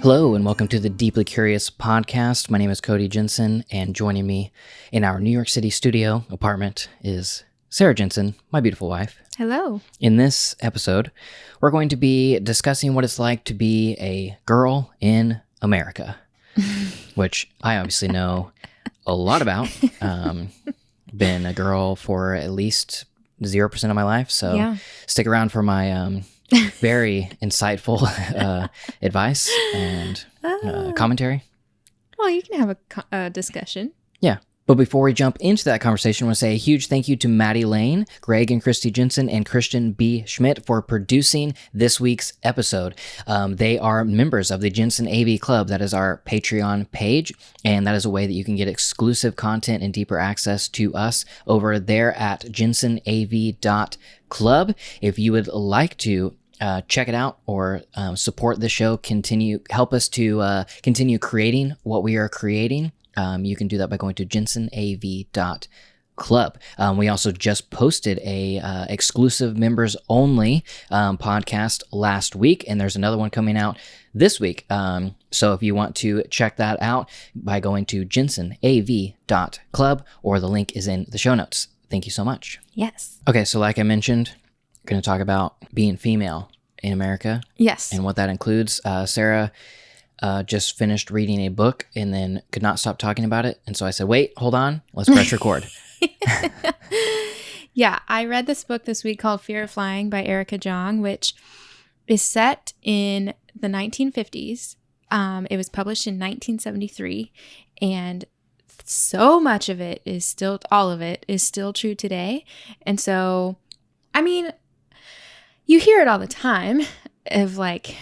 Hello and welcome to the Deeply Curious podcast. My name is Cody Jensen, and joining me in our New York City studio apartment is Sarah Jensen, my beautiful wife. Hello. In this episode, we're going to be discussing what it's like to be a girl in America, which I obviously know a lot about. Been a girl for at least 0% of my life, so stick around for my very insightful advice and commentary. Well, you can have a discussion. Yeah. But before we jump into that conversation, I want to say a huge thank you to Maddie Lane, Greg and Christy Jensen, and Christian B. Schmidt for producing this week's episode. They are members of the Jensen AV Club. That is our Patreon page, and that is a way that you can get exclusive content and deeper access to us over there at jensenav.club. If you would like to check it out or support the show, help us to continue creating what we are creating, you can do that by going to jensenav.club. We also just posted a exclusive members only podcast last week, and there's another one coming out this week. So if you want to check that out by going to jensenav.club, or the link is in the show notes. Thank you so much. Yes. Okay, so like I mentioned, I'm going to talk about being female in America. Yes. And what that includes. Sarah just finished reading a book and then could not stop talking about it. And so I said, wait, hold on, let's press record. Yeah, I read this book this week called Fear of Flying by Erica Jong, which is set in the 1950s. It was published in 1973, and so much of it is still, all of it is still true today. And so, I mean, you hear it all the time of like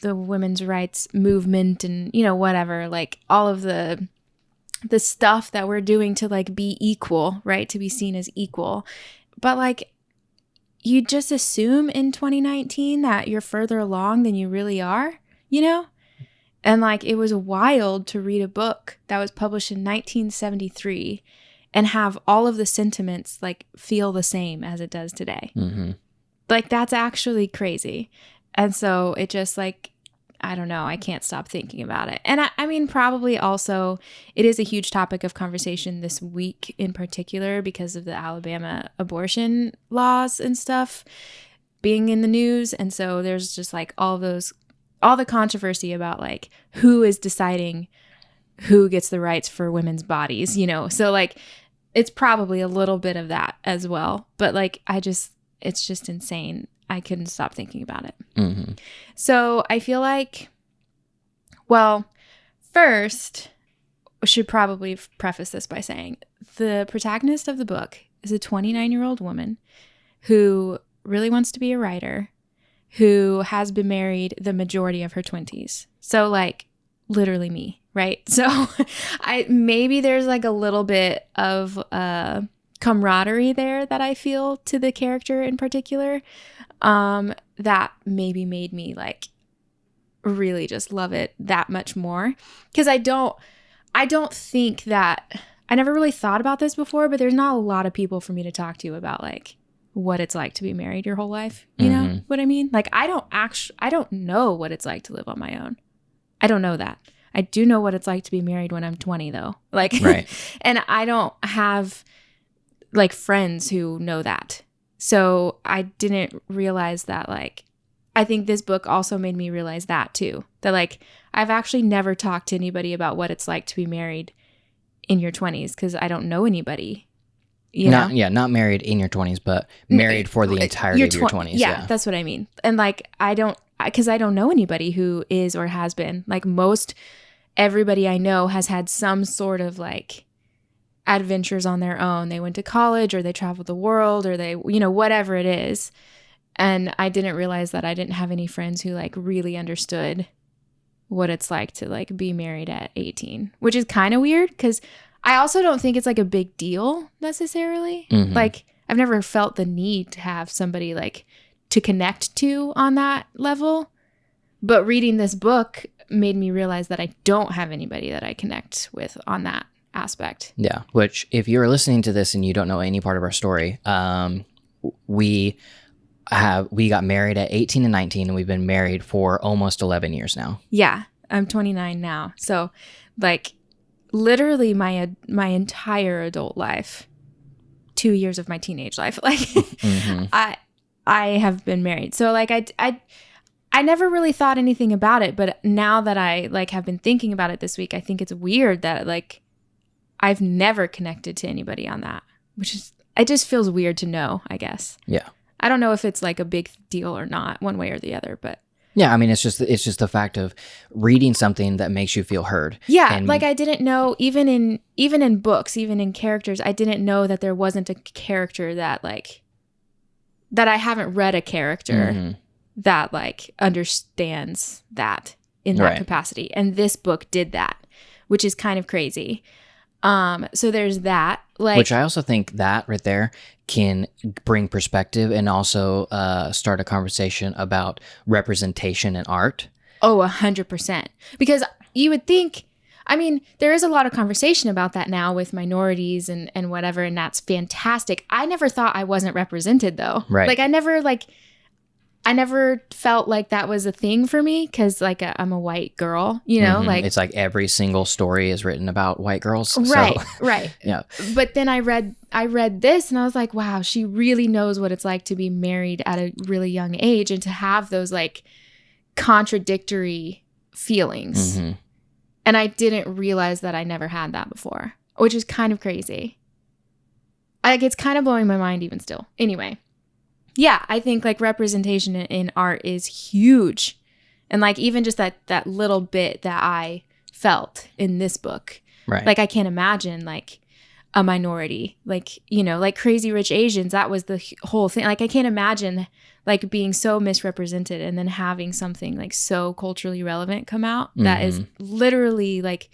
the women's rights movement and, you know, whatever, like all of the stuff that we're doing to like be equal, right? To be seen as equal. But like, you just assume in 2019 that you're further along than you really are, you know? And like, it was wild to read a book that was published in 1973 and have all of the sentiments like feel the same as it does today. Mm-hmm. Like, that's actually crazy. And so it just like, I don't know, I can't stop thinking about it. And I mean, probably also it is a huge topic of conversation this week in particular because of the Alabama abortion laws and stuff being in the news. And so there's just like all the controversy about like who is deciding who gets the rights for women's bodies, you know? So like, it's probably a little bit of that as well. But like, it's just insane. I couldn't stop thinking about it. Mm-hmm. So I feel like, well, first, I should probably preface this by saying the protagonist of the book is a 29-year-old woman who really wants to be a writer, who has been married the majority of her 20s. So like literally me, right? So maybe there's like a little bit of camaraderie there that I feel to the character in particular, that maybe made me like really just love it that much more. Because I don't think that, I never really thought about this before, but there's not a lot of people for me to talk to about like what it's like to be married your whole life. You know what I mean? Like I don't know what it's like to live on my own. I don't know that. I do know what it's like to be married when I'm 20 though. Like, right. And I don't have like friends who know that. So I didn't realize that, like, I think this book also made me realize that too, that like, I've actually never talked to anybody about what it's like to be married in your 20s because I don't know anybody. You know? Yeah, not married in your 20s, but married for the entirety of your 20s. Yeah, that's what I mean. And like, because I don't know anybody who is or has been. Like everybody I know has had some sort of like adventures on their own. They went to college or they traveled the world or they, you know, whatever it is. And I didn't realize that I didn't have any friends who like really understood what it's like to like be married at 18, which is kind of weird because I also don't think it's like a big deal necessarily. Mm-hmm. Like I've never felt the need to have somebody like to connect to on that level. But reading this book made me realize that I don't have anybody that I connect with on that aspect. Yeah, which if you're listening to this and you don't know any part of our story, we got married at 18 and 19 and we've been married for almost 11 years now. Yeah. I'm 29 now. So like literally my entire adult life, 2 years of my teenage life, like I have been married. So like I never really thought anything about it, but now that I like have been thinking about it this week, I think it's weird that like I've never connected to anybody on that, which is, it just feels weird to know, I guess. Yeah. I don't know if it's like a big deal or not, one way or the other, but yeah, I mean, it's just the fact of reading something that makes you feel heard. Yeah, and like I didn't know, even in books, even in characters, I didn't know that there wasn't a character that like that I haven't read a character that like understands that in that capacity, and this book did that, which is kind of crazy. So there's that, like, which I also think that right there can bring perspective and also start a conversation about representation in art. Oh, 100%. Because you would think, I mean, there is a lot of conversation about that now with minorities and whatever, and that's fantastic. I never thought I wasn't represented though. Right. Like I never felt like that was a thing for me because like I'm a white girl, you know, like it's like every single story is written about white girls. Right, so, right. Yeah. But then I read this and I was like, wow, she really knows what it's like to be married at a really young age and to have those like contradictory feelings. And I didn't realize that I never had that before, which is kind of crazy. Like it's kind of blowing my mind even still. Anyway. Yeah, I think like representation in art is huge. And like even just that little bit that I felt in this book. Right. Like I can't imagine like a minority, like, you know, like Crazy Rich Asians, that was the whole thing. Like I can't imagine like being so misrepresented and then having something like so culturally relevant come out that is literally like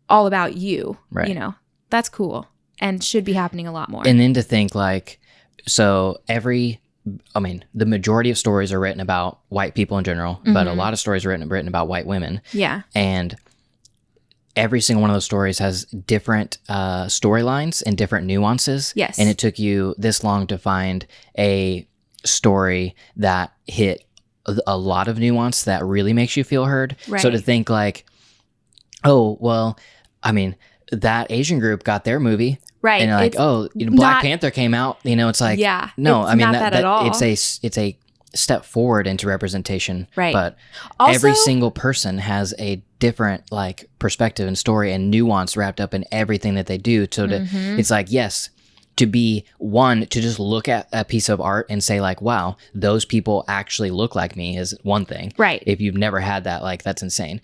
all about you, you know. That's cool and should be happening a lot more. And then to think like, so the majority of stories are written about white people in general, but a lot of stories are written about white women. Yeah. And every single one of those stories has different storylines and different nuances. Yes. And it took you this long to find a story that hit a lot of nuance that really makes you feel heard. Right. So to think like, oh, well, I mean, that Asian group got their movie. Right. And you're like, oh, Black Panther came out, you know, it's like, yeah, no, I mean, not that at all. it's a step forward into representation. Right. But also, every single person has a different like perspective and story and nuance wrapped up in everything that they do. So it's like, yes, to be one, to just look at a piece of art and say like, wow, those people actually look like me is one thing. Right. If you've never had that, like, that's insane.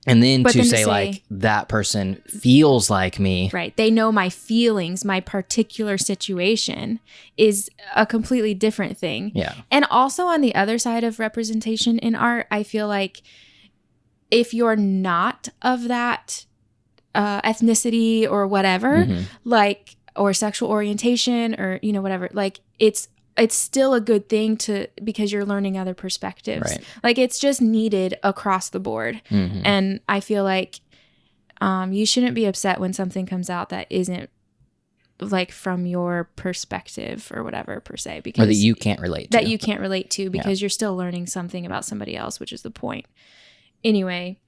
And then to say like that person feels like me. Right. They know my feelings, my particular situation is a completely different thing. Yeah. And also on the other side of representation in art, I feel like if you're not of that ethnicity or whatever, like, or sexual orientation or, you know, whatever, like it's still a good thing because you're learning other perspectives. Right. Like it's just needed across the board. And I feel like you shouldn't be upset when something comes out that isn't like from your perspective or whatever per se, because or that you can't relate to. That you can't relate to because you're still learning something about somebody else, which is the point. Anyway,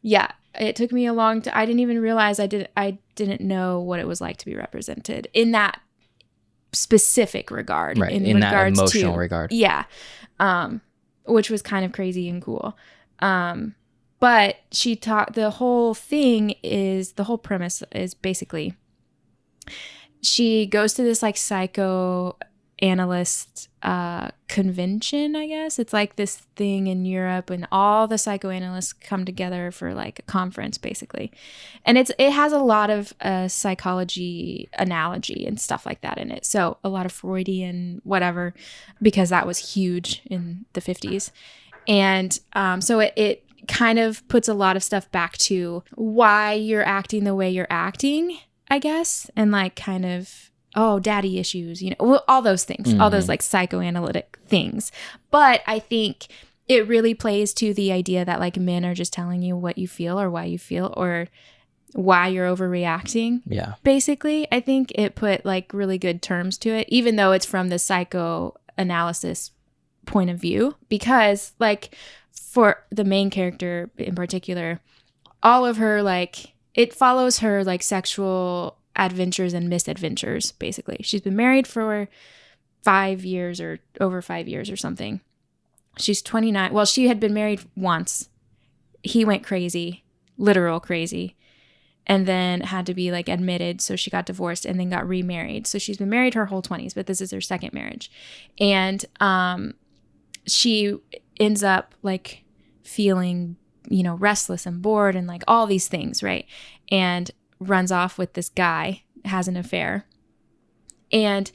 yeah, it took me a long time. I didn't even realize I didn't know what it was like to be represented in that specific regard, right, in that emotional regard. Yeah. Which was kind of crazy and cool. But she taught, the whole premise is basically she goes to this like psychoanalyst convention, I guess. It's like this thing in Europe and all the psychoanalysts come together for like a conference basically. And it has a lot of psychology analogy and stuff like that in it. So a lot of Freudian whatever, because that was huge in the 50s. And so it kind of puts a lot of stuff back to why you're acting the way you're acting, I guess. And like kind of, oh, daddy issues, you know, all those things, all those like psychoanalytic things. But I think it really plays to the idea that like men are just telling you what you feel or why you feel or why you're overreacting. Yeah. Basically, I think it put like really good terms to it, even though it's from the psychoanalysis point of view, because like for the main character in particular, all of her, like, it follows her, like, sexual adventures and misadventures, basically. She's been married for 5 years or over 5 years or something. She's 29. Well, she had been married once. He went crazy, literal crazy, and then had to be, like, admitted. So she got divorced and then got remarried. So she's been married her whole 20s, but this is her second marriage. And she ends up, like, feeling, you know, restless and bored and, like, all these things, right? And runs off with this guy, has an affair. And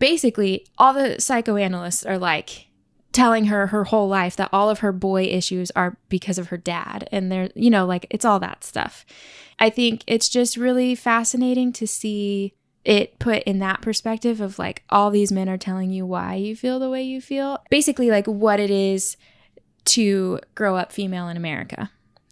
basically, all the psychoanalysts are, like, telling her whole life that all of her boy issues are because of her dad. And they're, you know, like, it's all that stuff. I think it's just really fascinating to see it put in that perspective of, like, all these men are telling you why you feel the way you feel. Basically, like, what it is to grow up female in America,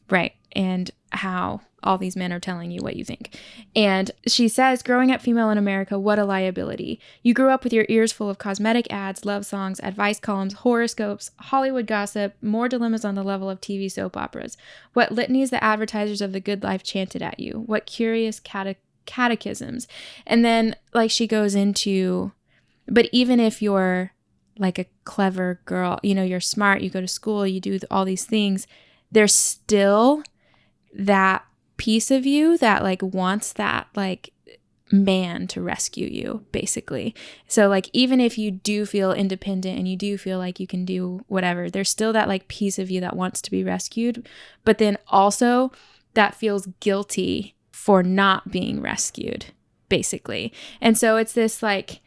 right? And how all these men are telling you what you think. And she says, growing up female in America, what a liability. You grew up with your ears full of cosmetic ads, love songs, advice columns, horoscopes, Hollywood gossip, more dilemmas on the level of TV soap operas. What litanies the advertisers of the good life chanted at you. What curious catechisms. And then, like, she goes into, but even if you're, like, a clever girl, you know, you're smart, you go to school, you do all these things, there's still that piece of you that, like, wants that, like, man to rescue you, basically. So, like, even if you do feel independent and you do feel like you can do whatever, there's still that, like, piece of you that wants to be rescued, but then also that feels guilty for not being rescued, basically. And so it's this, like,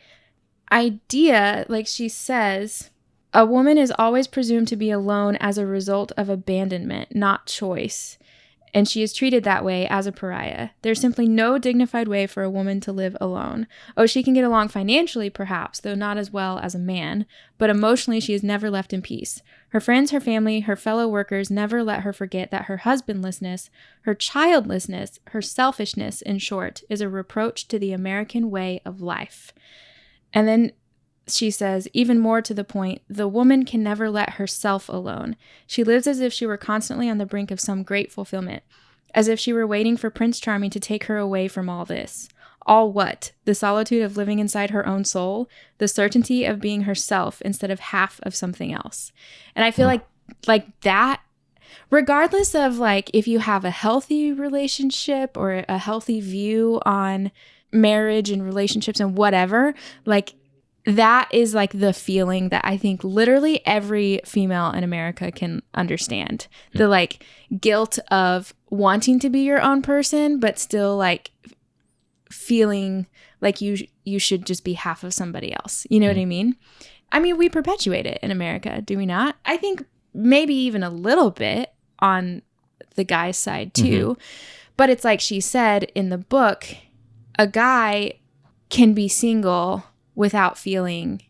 idea, like she says, a woman is always presumed to be alone as a result of abandonment, not choice. And she is treated that way as a pariah. There's simply no dignified way for a woman to live alone. Oh, she can get along financially, perhaps, though not as well as a man, but emotionally she is never left in peace. Her friends, her family, her fellow workers never let her forget that her husbandlessness, her childlessness, her selfishness, in short, is a reproach to the American way of life. And then she says, even more to the point, the woman can never let herself alone. She lives as if she were constantly on the brink of some great fulfillment, as if she were waiting for Prince Charming to take her away from all this. All what? The solitude of living inside her own soul, the certainty of being herself instead of half of something else. And I feel like that, regardless of, like, if you have a healthy relationship or a healthy view on marriage and relationships and whatever, like, that is, like, the feeling that I think literally every female in America can understand. The, like, guilt of wanting to be your own person, but still, like, feeling like you should just be half of somebody else. You know what I mean? I mean, we perpetuate it in America, do we not? I think maybe even a little bit on the guy's side too. But it's like she said in the book, a guy can be single without feeling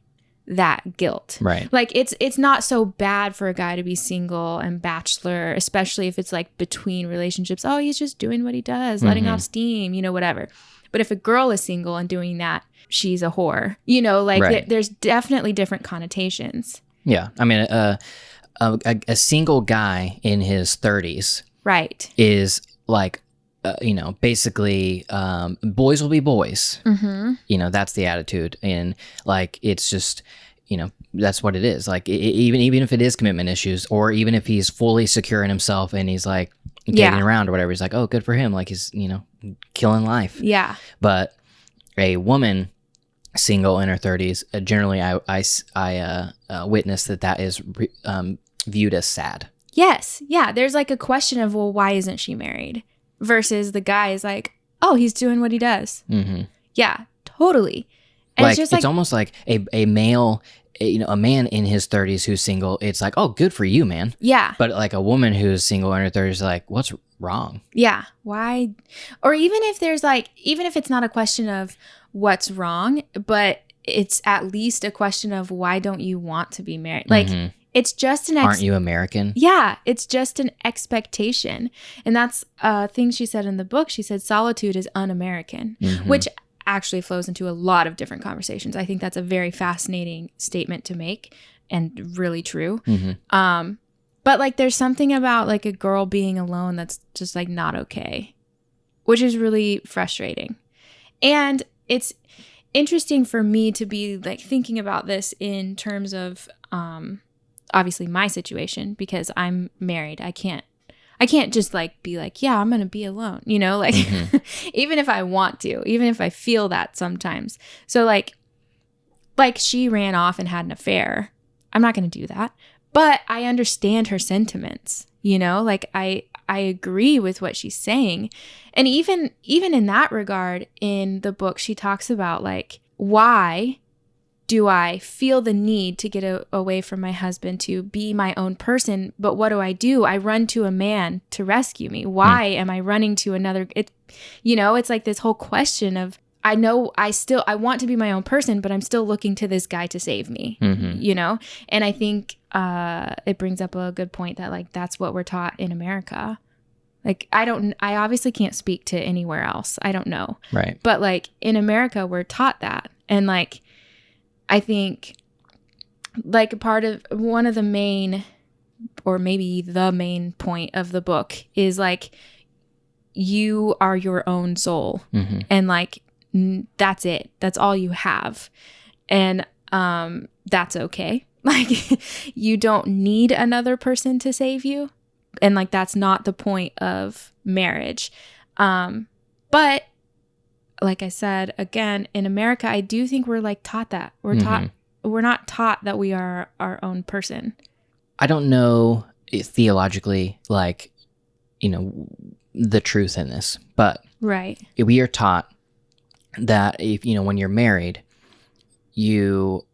that guilt. Right. Like, it's not so bad for a guy to be single and bachelor, especially if it's, like, between relationships. Oh, he's just doing what he does, letting off steam, you know, whatever. But if a girl is single and doing that, she's a whore. You know, like, there's definitely different connotations. Yeah. I mean, a single guy in his 30s is, like, you know, basically, boys will be boys. You know, that's the attitude. And, like, it's just, you know, that's what it is. Like, even if it is commitment issues, or even if he's fully secure in himself and he's, like, dating around or whatever, he's like, oh, good for him. Like, he's, you know, killing life. Yeah. But a woman single in her 30s, generally I witness that is viewed as sad. Yes. Yeah. There's, like, a question of, well, why isn't she married? Versus the guy is like, oh, he's doing what he does. Yeah, totally. And like, it's just it's almost like a male, you know, a man in his 30s who's single. It's like, oh, good for you, man. Yeah. But, like, a woman who's single in her 30s is like, what's wrong? Yeah. Why? Or even if there's, like, even if it's not a question of what's wrong, but it's at least a question of why don't you want to be married? Like, it's just an aren't you American? Yeah, it's just an expectation. And that's a thing she said in the book. She said solitude is un-American, which actually flows into a lot of different conversations. I think that's a very fascinating statement to make and really true. But But like there's something about like a girl being alone that's just like not okay, which is really frustrating. And it's interesting for me to be like thinking about this in terms of obviously my situation, because I'm married. I can't just like be like, yeah, I'm going to be alone, you know, like even if I want to, even if I feel that sometimes. So like she ran off and had an affair. I'm not going to do that. But I understand her sentiments, you know, like I agree with what she's saying. And even in that regard, in the book, she talks about like, why do I feel the need to get away from my husband to be my own person? But what do? I run to a man to rescue me. Why am I running to another? It's like this whole question of, I know I want to be my own person, but I'm still looking to this guy to save me, you know? And I think it brings up a good point that like, that's what we're taught in America. Like, I obviously can't speak to anywhere else. I don't know. Right. But like in America, we're taught that. And like, I think like one of the main, or maybe the main point of the book is like, you are your own soul. And like, that's it. That's all you have. And that's okay. Like, you don't need another person to save you. And like, that's not the point of marriage. But like I said, again, in America, I do think we're like taught that. We're not taught that we are our own person. I don't know theologically, like, you know, the truth in this, but right. We are taught that if, you know, when you're married,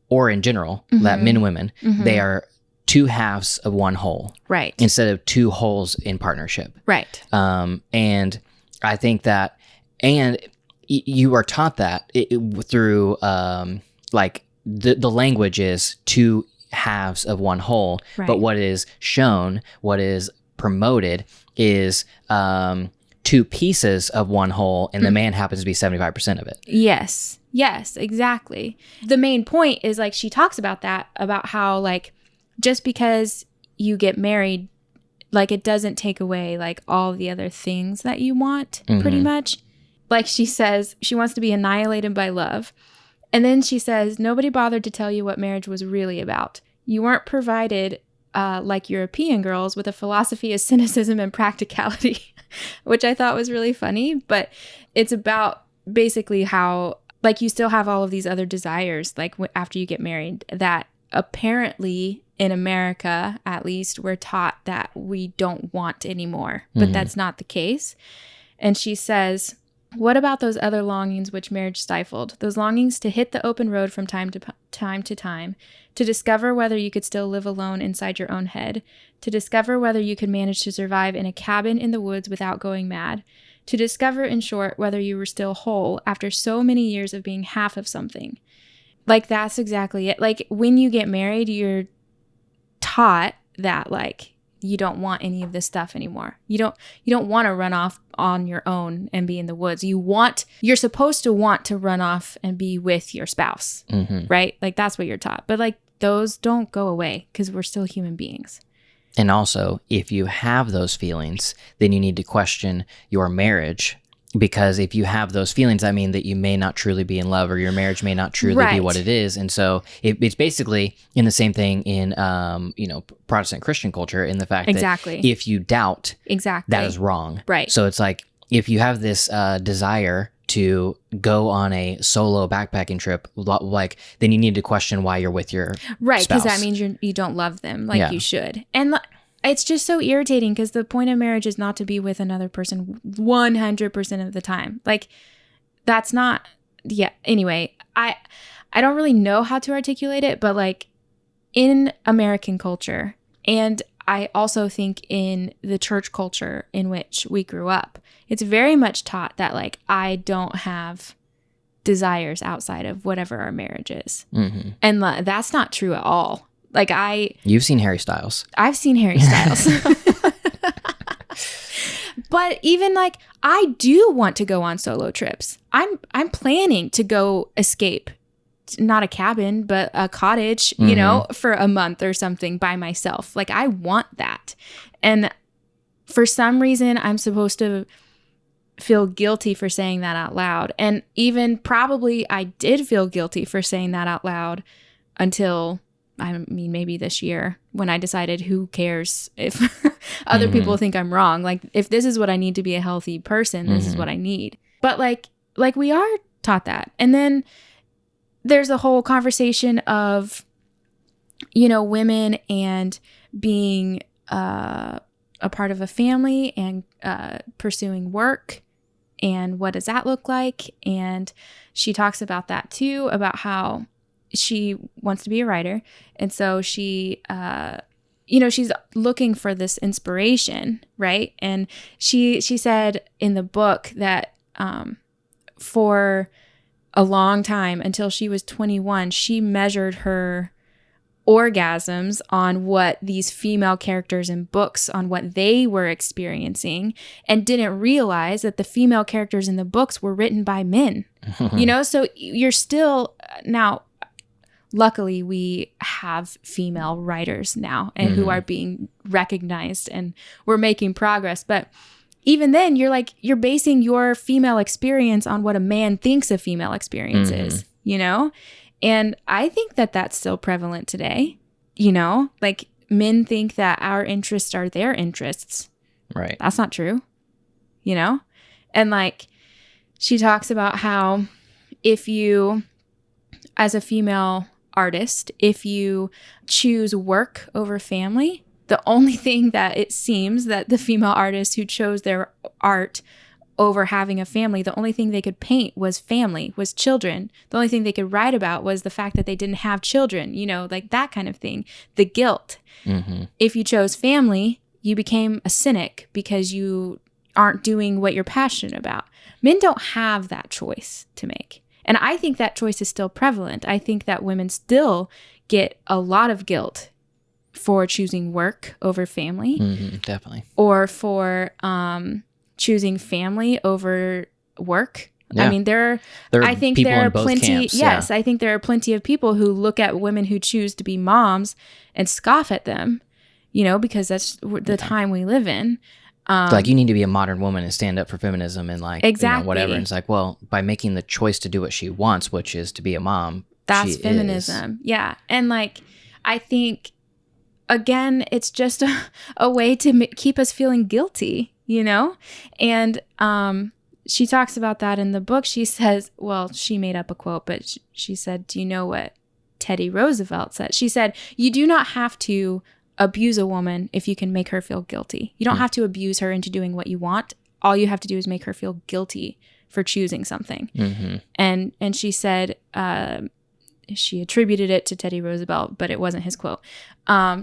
or in general, that men and women, they are two halves of one whole. Right. Instead of two wholes in partnership. Right. And I think that, and you are taught that through like the language is two halves of one whole, right. But what is shown, what is promoted is two pieces of one whole, and the man happens to be 75% of it. Yes, exactly. The main point is like she talks about that, about how like just because you get married, like it doesn't take away like all the other things that you want, pretty much. Like she says, she wants to be annihilated by love. And then she says, nobody bothered to tell you what marriage was really about. You weren't provided, like European girls, with a philosophy of cynicism and practicality, which I thought was really funny. But it's about basically how, like, you still have all of these other desires, like after you get married, that apparently in America, at least, we're taught that we don't want anymore. But that's not the case. And she says, what about those other longings which marriage stifled? Those longings to hit the open road from time to time, to discover whether you could still live alone inside your own head, to discover whether you could manage to survive in a cabin in the woods without going mad, to discover, in short, whether you were still whole after so many years of being half of something. Like, that's exactly it. Like, when you get married, you're taught that, like, you don't want any of this stuff anymore. You don't want to run off on your own and be in the woods. You're supposed to want to run off and be with your spouse, right? Like, that's what you're taught. But like, those don't go away because we're still human beings. And also, if you have those feelings, then you need to question your marriage, because if you have those feelings, I mean that you may not truly be in love, or your marriage may not truly be what it is. And so it's basically in the same thing in, Protestant Christian culture, in the fact that if you doubt, that is wrong. Right. So it's like, if you have this desire to go on a solo backpacking trip, like, then you need to question why you're with your spouse. Because that means you don't love them like you should. And it's just so irritating, because the point of marriage is not to be with another person 100% of the time. Like, that's not, anyway, I don't really know how to articulate it, but like, in American culture, and I also think in the church culture in which we grew up, it's very much taught that like, I don't have desires outside of whatever our marriage is. And that's not true at all. Like, You've seen Harry Styles. I've seen Harry Styles. But even like, I do want to go on solo trips. I'm planning to go escape not a cabin, but a cottage, you know, for a month or something by myself. Like, I want that. And for some reason, I'm supposed to feel guilty for saying that out loud. And even probably I did feel guilty for saying that out loud until, I mean, maybe this year when I decided, who cares if other people think I'm wrong? Like, if this is what I need to be a healthy person, this is what I need. But like we are taught that. And then there's a whole conversation of, you know, women and being a part of a family and pursuing work. And what does that look like? And she talks about that too, about how she wants to be a writer. And so she, you know, she's looking for this inspiration, right? And she said in the book that for a long time, until she was 21, she measured her orgasms on what these female characters in books, on what they were experiencing, and didn't realize that the female characters in the books were written by men. You know, so you're still, now, luckily we have female writers now and who are being recognized, and we're making progress. But even then, you're basing your female experience on what a man thinks a female experience is, you know? And I think that that's still prevalent today, you know? Like, men think that our interests are their interests. Right. That's not true, you know? And like, she talks about how if you, as a female artist, if you choose work over family, the only thing that it seems that the female artists who chose their art over having a family, the only thing they could paint was family, was children. The only thing they could write about was the fact that they didn't have children, you know, like that kind of thing. The guilt. If you chose family, you became a cynic because you aren't doing what you're passionate about. Men don't have that choice to make. And I think that choice is still prevalent. I think that women still get a lot of guilt for choosing work over family. Definitely. Or for choosing family over work. Yeah. I mean, I think there are plenty. Camps, yes, I think there are plenty of people who look at women who choose to be moms and scoff at them, you know, because that's the time we live in. Like, you need to be a modern woman and stand up for feminism and like, exactly, you know, whatever. And it's like, well, by making the choice to do what she wants, which is to be a mom, that's feminism. Yeah. And like, I think, again, it's just a way to keep us feeling guilty, you know? And she talks about that in the book. She says, well, she made up a quote, but she said, do you know what Teddy Roosevelt said? She said, you do not have to abuse a woman if you can make her feel guilty. You don't have to abuse her into doing what you want. All you have to do is make her feel guilty for choosing something. And she said, she attributed it to Teddy Roosevelt, but it wasn't his quote.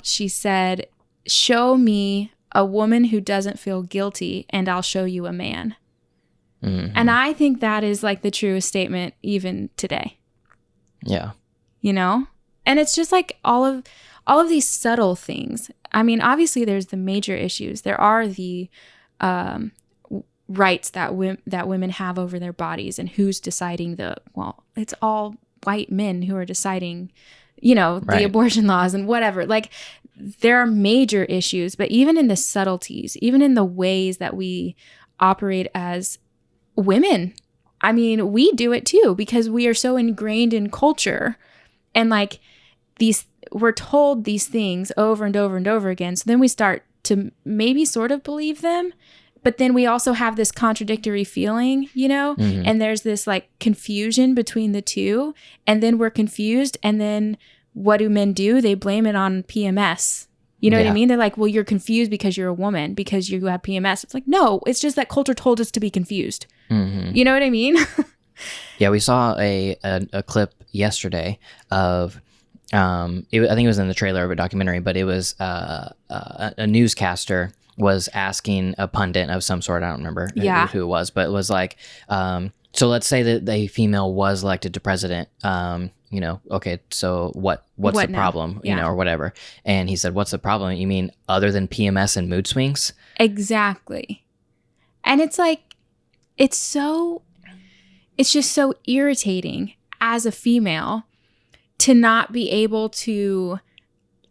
She said, show me a woman who doesn't feel guilty and I'll show you a man. And I think that is like the truest statement even today. Yeah. You know? And it's just like all of these subtle things. I mean, obviously there's the major issues. There are the rights that women have over their bodies, and who's deciding it's all white men who are deciding, you know, the abortion laws and whatever. Like, there are major issues, but even in the subtleties, even in the ways that we operate as women, I mean, we do it too, because we are so ingrained in culture, and like we're told these things over and over and over again. So then we start to maybe sort of believe them, but then we also have this contradictory feeling, you know, and there's this like confusion between the two, and then we're confused. And then what do men do? They blame it on PMS. You know what I mean? They're like, well, you're confused because you're a woman, because you have PMS. It's like, no, it's just that culture told us to be confused. You know what I mean? Yeah, we saw a clip yesterday of, I think it was in the trailer of a documentary, but it was a newscaster was asking a pundit of some sort. I don't remember who it was, but it was like, so let's say that a female was elected to president. You know, okay, so what's the problem? You know, or whatever. And he said, what's the problem? You mean other than PMS and mood swings? Exactly. And it's like, it's just so irritating as a female to not be able to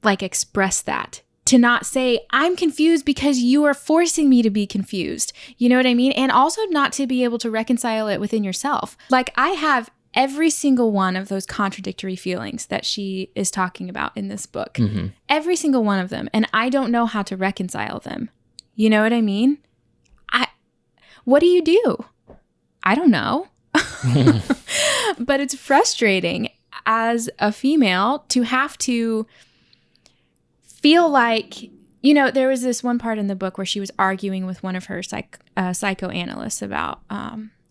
like express that, to not say, I'm confused because you are forcing me to be confused. You know what I mean? And also not to be able to reconcile it within yourself. Like I have every single one of those contradictory feelings that she is talking about in this book. Mm-hmm. Every single one of them. And I don't know how to reconcile them. You know what I mean? What do you do? I don't know. But it's frustrating as a female to have to feel like, you know, there was this one part in the book where she was arguing with one of her psychoanalysts about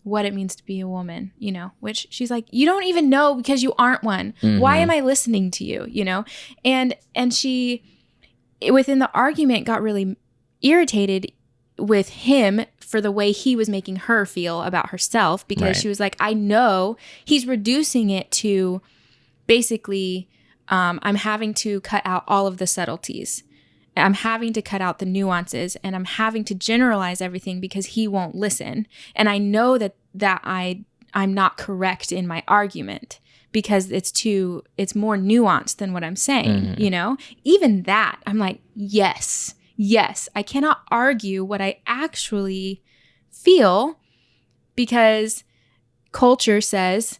what it means to be a woman, you know, which she's like, you don't even know because you aren't one. Mm-hmm. Why am I listening to you, you know? And she, within the argument, got really irritated with him for the way he was making her feel about herself, because she was like, I know he's reducing it to basically, I'm having to cut out all of the subtleties. I'm having to cut out the nuances, and I'm having to generalize everything because he won't listen. And I know that I'm not correct in my argument because it's more nuanced than what I'm saying, you know? Even that, I'm like, yes, I cannot argue what I actually feel because culture says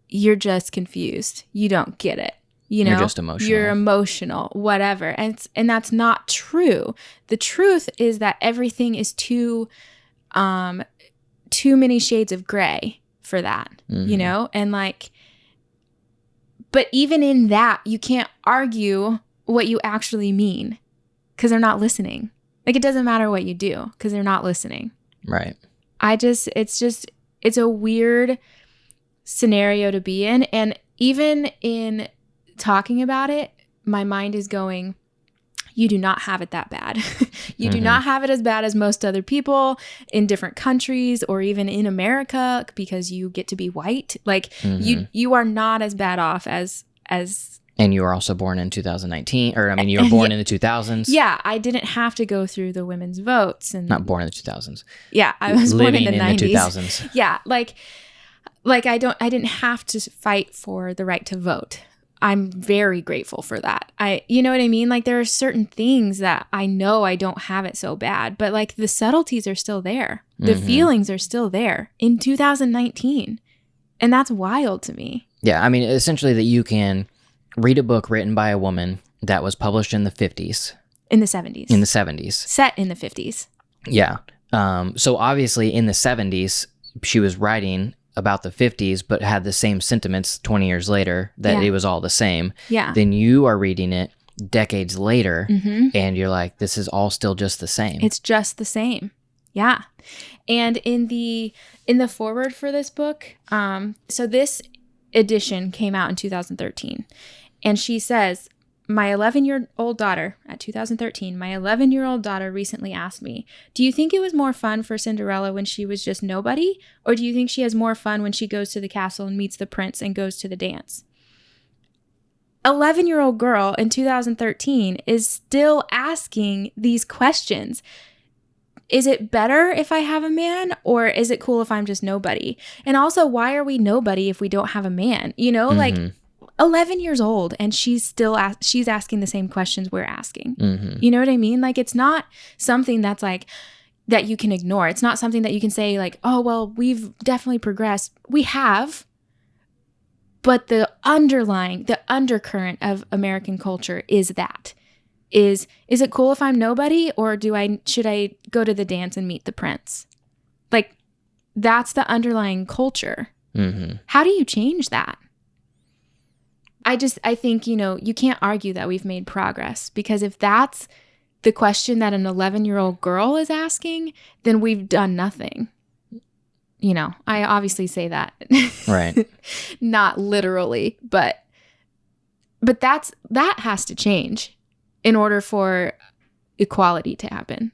you're just confused. You don't get it. You know, you're just emotional. You're emotional, whatever. And that's not true. The truth is that everything is too many shades of gray for that, you know? And like, but even in that, you can't argue what you actually mean because they're not listening. Like, it doesn't matter what you do because they're not listening. Right. It's a weird scenario to be in. And even in talking about it, my mind is going, you do not have it that bad. You do not have it as bad as most other people in different countries or even in America because you get to be white. Like you are not as bad off as. And you were also born in 2019, or I mean, you were born in the 2000s. Yeah, I didn't have to go through the women's votes, and not born in the 2000s. Yeah, I was living born in the 90s. The 2000s. Yeah, like I didn't have to fight for the right to vote. I'm very grateful for that. You know what I mean? Like, there are certain things that I know I don't have it so bad, but like the subtleties are still there. The feelings are still there in 2019. And that's wild to me. Yeah. I mean, essentially that you can read a book written by a woman that was published in the 50s. In the 70s. In the 70s. Set in the 50s. Yeah. So obviously in the 70s, she was writing about the 50s, but had the same sentiments 20 years later, that it was all the same. Yeah. Then you are reading it decades later, and you're like, this is all still just the same. It's just the same. Yeah. And in the foreword for this book, so this edition came out in 2013, and she says, my 11-year-old daughter, at 2013, my 11-year-old daughter recently asked me, do you think it was more fun for Cinderella when she was just nobody? Or do you think she has more fun when she goes to the castle and meets the prince and goes to the dance? 11-year-old girl in 2013 is still asking these questions. Is it better if I have a man, or is it cool if I'm just nobody? And also, why are we nobody if we don't have a man? You know, like 11 years old, and she's still she's asking the same questions we're asking. You know what I mean? Like, it's not something that's like that you can ignore. It's not something that you can say like, oh, well, we've definitely progressed. We have. But the undercurrent of American culture is that. Is it cool if I'm nobody, or should I go to the dance and meet the prince? Like, that's the underlying culture. How do you change that? I think, you know, you can't argue that we've made progress, because if that's the question that an 11-year-old girl is asking, then we've done nothing. You know, I obviously say that. Right. Not literally, but that has to change in order for equality to happen.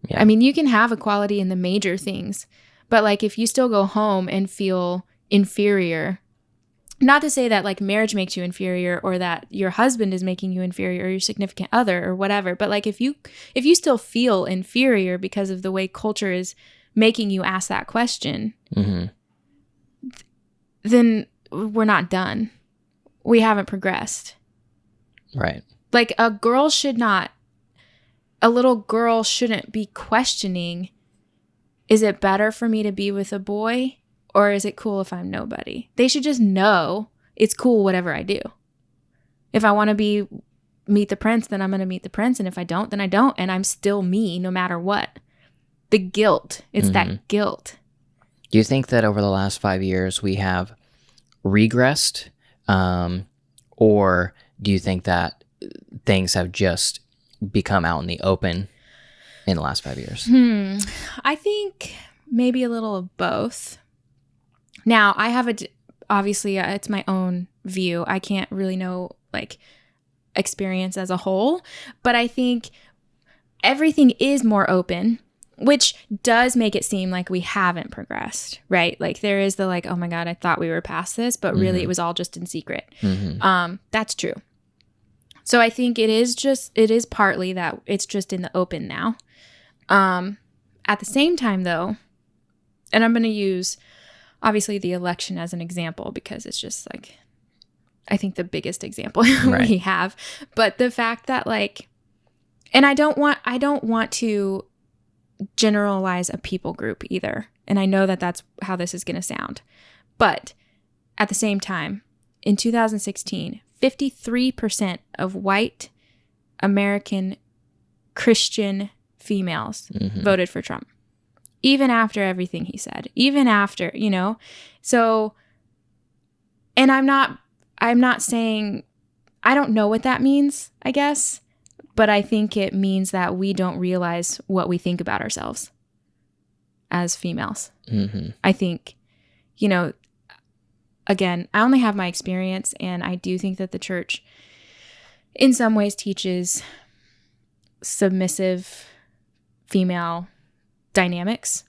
Yeah. I mean, you can have equality in the major things, but like if you still go home and feel inferior, not to say that like marriage makes you inferior or that your husband is making you inferior or your significant other or whatever, but like if you still feel inferior because of the way culture is making you ask that question, then we're not done. we haven't progressed. Right. Like a little girl shouldn't be questioning, is it better for me to be with a boy or is it cool if I'm nobody? They should just know it's cool whatever I do. If I want to meet the prince, then I'm going to meet the prince. And if I don't, then I don't. And I'm still me no matter what. The guilt. It's that guilt. Do you think that over the last 5 years we have regressed? Or do you think that things have just become out in the open in the last 5 years? I think maybe a little of both. Now, I have obviously it's my own view. I can't really know like experience as a whole, but I think everything is more open, which does make it seem like we haven't progressed, right? Like there is the like, oh my God, I thought we were past this, but really it was all just in secret. That's true. So I think it is partly that it's just in the open now. At the same time though, and I'm going to use obviously the election as an example because it's just like, I think the biggest example we have, but the fact that like, and I don't want to generalize a people group either. And I know that that's how this is going to sound, but at the same time, in 2016, 53% of white American Christian females voted for Trump, even after everything he said, even after, so, and I'm not saying, I don't know what that means, I guess, but I think it means that we don't realize what we think about ourselves as females. I think, again, I only have my experience, and I do think that the church in some ways teaches submissive female dynamics.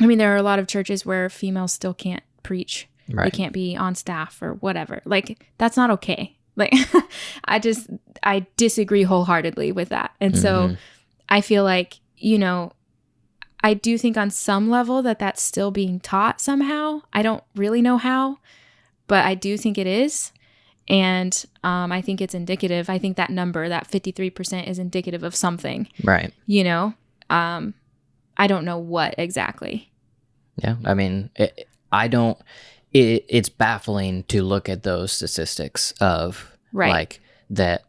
I mean, there are a lot of churches where females still can't preach. Right. They can't be on staff or whatever. Like, that's not okay. Like, I disagree wholeheartedly with that. And so I feel like, I do think on some level that that's still being taught somehow. I don't really know how, but I do think it is. And I think it's indicative. I think that number, that 53% is indicative of something. Right. I don't know what exactly. Yeah. I mean, it's baffling to look at those statistics of like that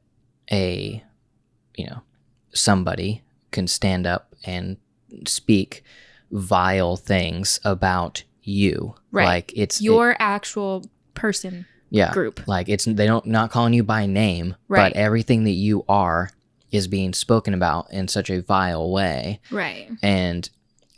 somebody can stand up and speak vile things about you. Right. Like it's your actual person group. Like not calling you by name, but everything that you are is being spoken about in such a vile way. Right. And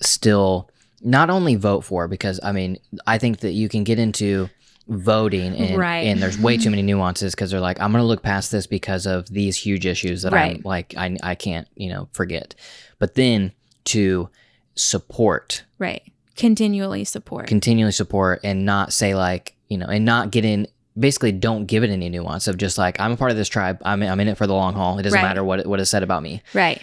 still not only vote for, because I mean, I think that you can get into voting and there's way too many nuances because they're like, I'm going to look past this because of these huge issues that I'm like, I can't, forget. But then to support. Right. Continually support and not say like, and not get in, basically don't give it any nuance of just like, I'm a part of this tribe. I'm in it for the long haul. It doesn't matter what is said about me. Right.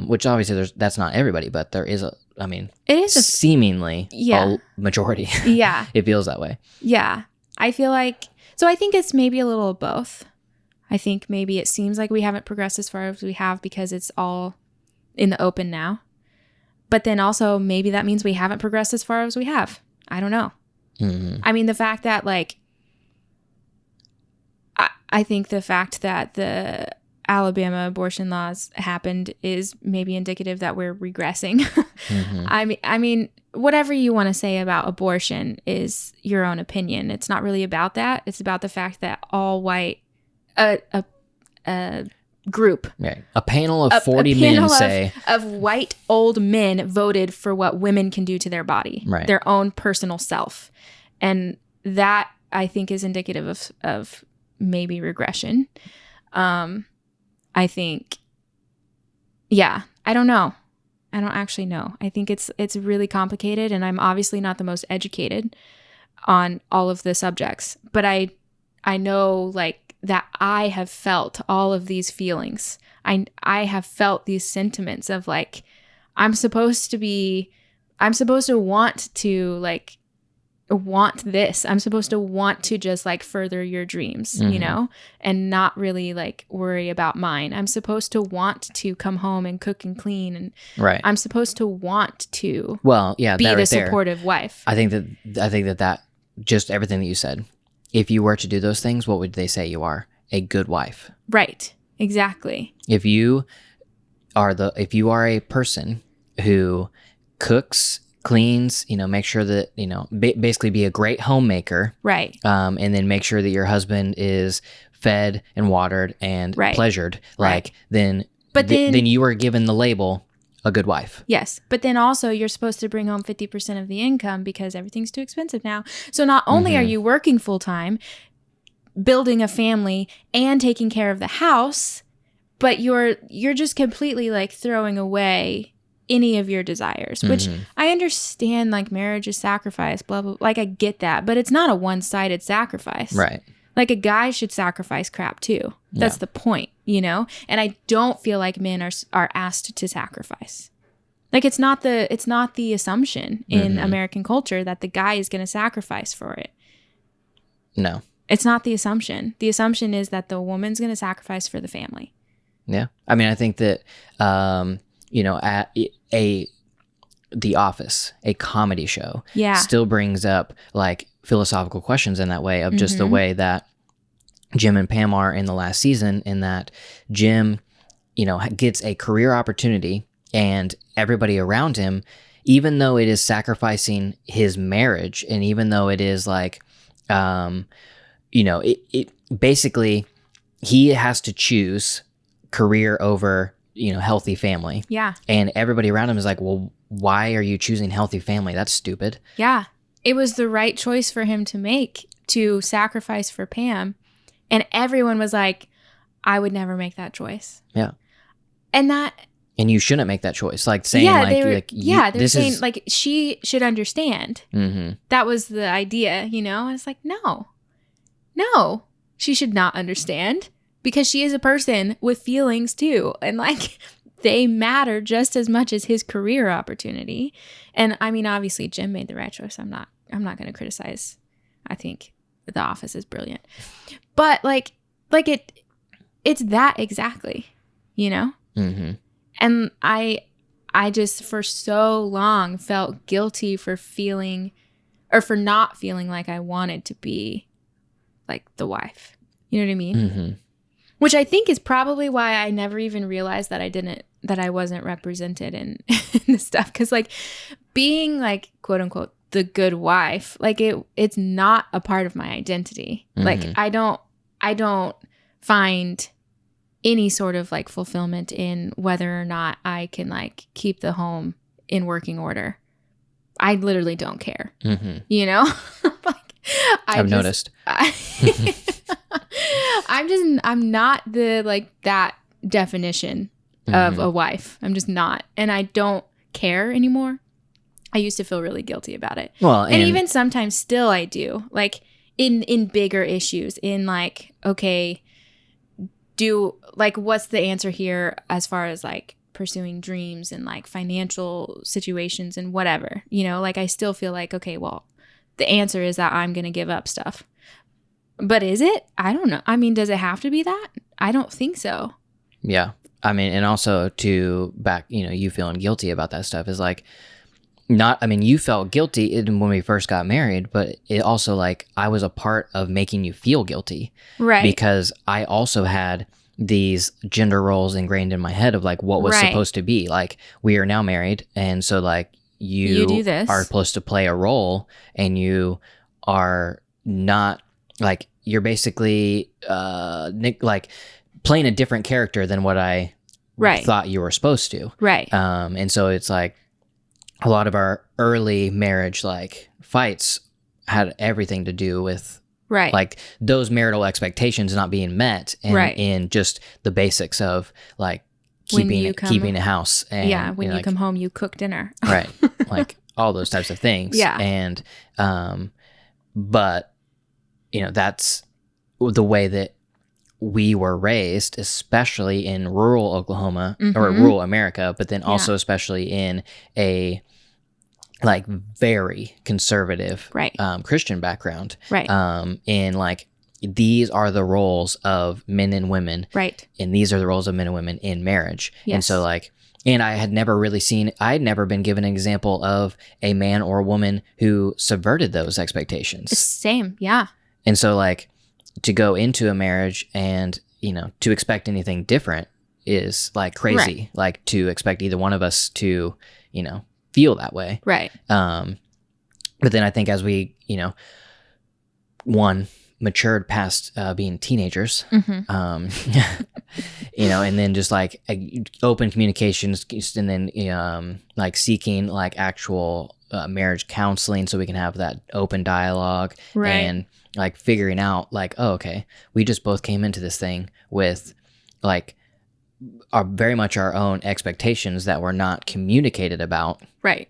Which obviously that's not everybody, but there is it is seemingly a majority. Yeah. It feels that way. Yeah. I feel like, so I think it's maybe a little of both. I think maybe it seems like we haven't progressed as far as we have because it's all in the open now. But then also maybe that means we haven't progressed as far as we have. I don't know. I mean, the fact that like, I think the fact that the Alabama abortion laws happened is maybe indicative that we're regressing. I mean, whatever you want to say about abortion is your own opinion. It's not really about that. It's about the fact that all white, a group, a panel of 40 men of white old men voted for what women can do to their body, their own personal self, and that I think is indicative of maybe regression. I think, I don't know. I don't actually know. I think it's really complicated, and I'm obviously not the most educated on all of the subjects, but I know like that I have felt all of these feelings. I have felt these sentiments of like, I'm supposed to want to like want this. I'm supposed to want to just like further your dreams, you know, and not really like worry about mine. I'm supposed to want to come home and cook and clean, and I'm supposed to want to be the supportive wife. I think that just everything that you said, if you were to do those things, what would they say you are? A good wife. Right. Exactly. If you are a person who cooks, cleans, you know, make sure that, you know, basically be a great homemaker. Right. And then make sure that your husband is fed and watered and pleasured. Like then you are given the label a good wife. Yes. But then also you're supposed to bring home 50% of the income because everything's too expensive now. So not only are you working full time, building a family and taking care of the house, but you're just completely like throwing away any of your desires, which I understand, like marriage is sacrifice, blah, blah, like I get that, but it's not a one-sided sacrifice. Right. Like a guy should sacrifice crap too. That's the point, you know? And I don't feel like men are asked to sacrifice. Like it's not the assumption in American culture that the guy is going to sacrifice for it. No. It's not the assumption. The assumption is that the woman's going to sacrifice for the family. Yeah. I mean, I think that, you know, at The Office, a comedy show, still brings up like philosophical questions in that way of just the way that Jim and Pam are in the last season, in that Jim, you know, gets a career opportunity and everybody around him, even though it is sacrificing his marriage and even though it is like, you know, it basically he has to choose career over, you know, healthy family. Yeah. And everybody around him is like, well, why are you choosing healthy family? That's stupid. Yeah. It was the right choice for him to make, to sacrifice for Pam. And everyone was like, I would never make that choice. Yeah. And you shouldn't make that choice. Like saying they're saying like she should understand. That was the idea, you know? And it's like, no, she should not understand. Because she is a person with feelings too. And like they matter just as much as his career opportunity. And I mean, obviously Jim made the right choice. I'm not going to criticize. I think The Office is brilliant. But like it's that exactly, you know? And I just for so long felt guilty for not feeling like I wanted to be like the wife. You know what I mean? Which I think is probably why I never even realized that I wasn't represented in this stuff. Because like being like, quote unquote, the good wife, like it's not a part of my identity. Like I don't find any sort of like fulfillment in whether or not I can like keep the home in working order. I literally don't care, you know? Like I've noticed. I'm not the like that definition of a wife. I'm just not. And I don't care anymore. I used to feel really guilty about it. Well, and even sometimes still I do. Like in bigger issues, in like, okay, what's the answer here as far as like pursuing dreams and like financial situations and whatever, you know, like I still feel like, okay, well, the answer is that I'm going to give up stuff. But is it? I don't know. I mean, does it have to be that? I don't think so. Yeah. I mean, and also to back, you know, you feeling guilty about that stuff is like, you felt guilty when we first got married, but it also like, I was a part of making you feel guilty. Right. Because I also had these gender roles ingrained in my head of like what was supposed to be. Like, we are now married. And so like, you do this. are supposed to play a role and you are not like, you're basically like playing a different character than what I thought you were supposed to. Right. And so it's like a lot of our early marriage like fights had everything to do with like those marital expectations not being met and in just the basics of like keeping a house. And, when you come home, you cook dinner. Right. Like all those types of things. Yeah. And, but you know, that's the way that we were raised, especially in rural Oklahoma or rural America, but then also especially in a like very conservative Right. Christian background. Right. And like these are the roles of men and women. Right. And these are the roles of men and women in marriage. Yes. And so like, and I had never been given an example of a man or a woman who subverted those expectations. Same. Yeah. And so like to go into a marriage and, you know, to expect anything different is like crazy. Right. Like to expect either one of us to, you know, feel that way. Right. But then I think as we, you know, matured past being teenagers, Mm-hmm. you know, and then just like open communications, and then like seeking like actual marriage counseling so we can have that open dialogue, Right. and like figuring out like, oh, okay, we just both came into this thing with like are very much our own expectations that were not communicated about. Right.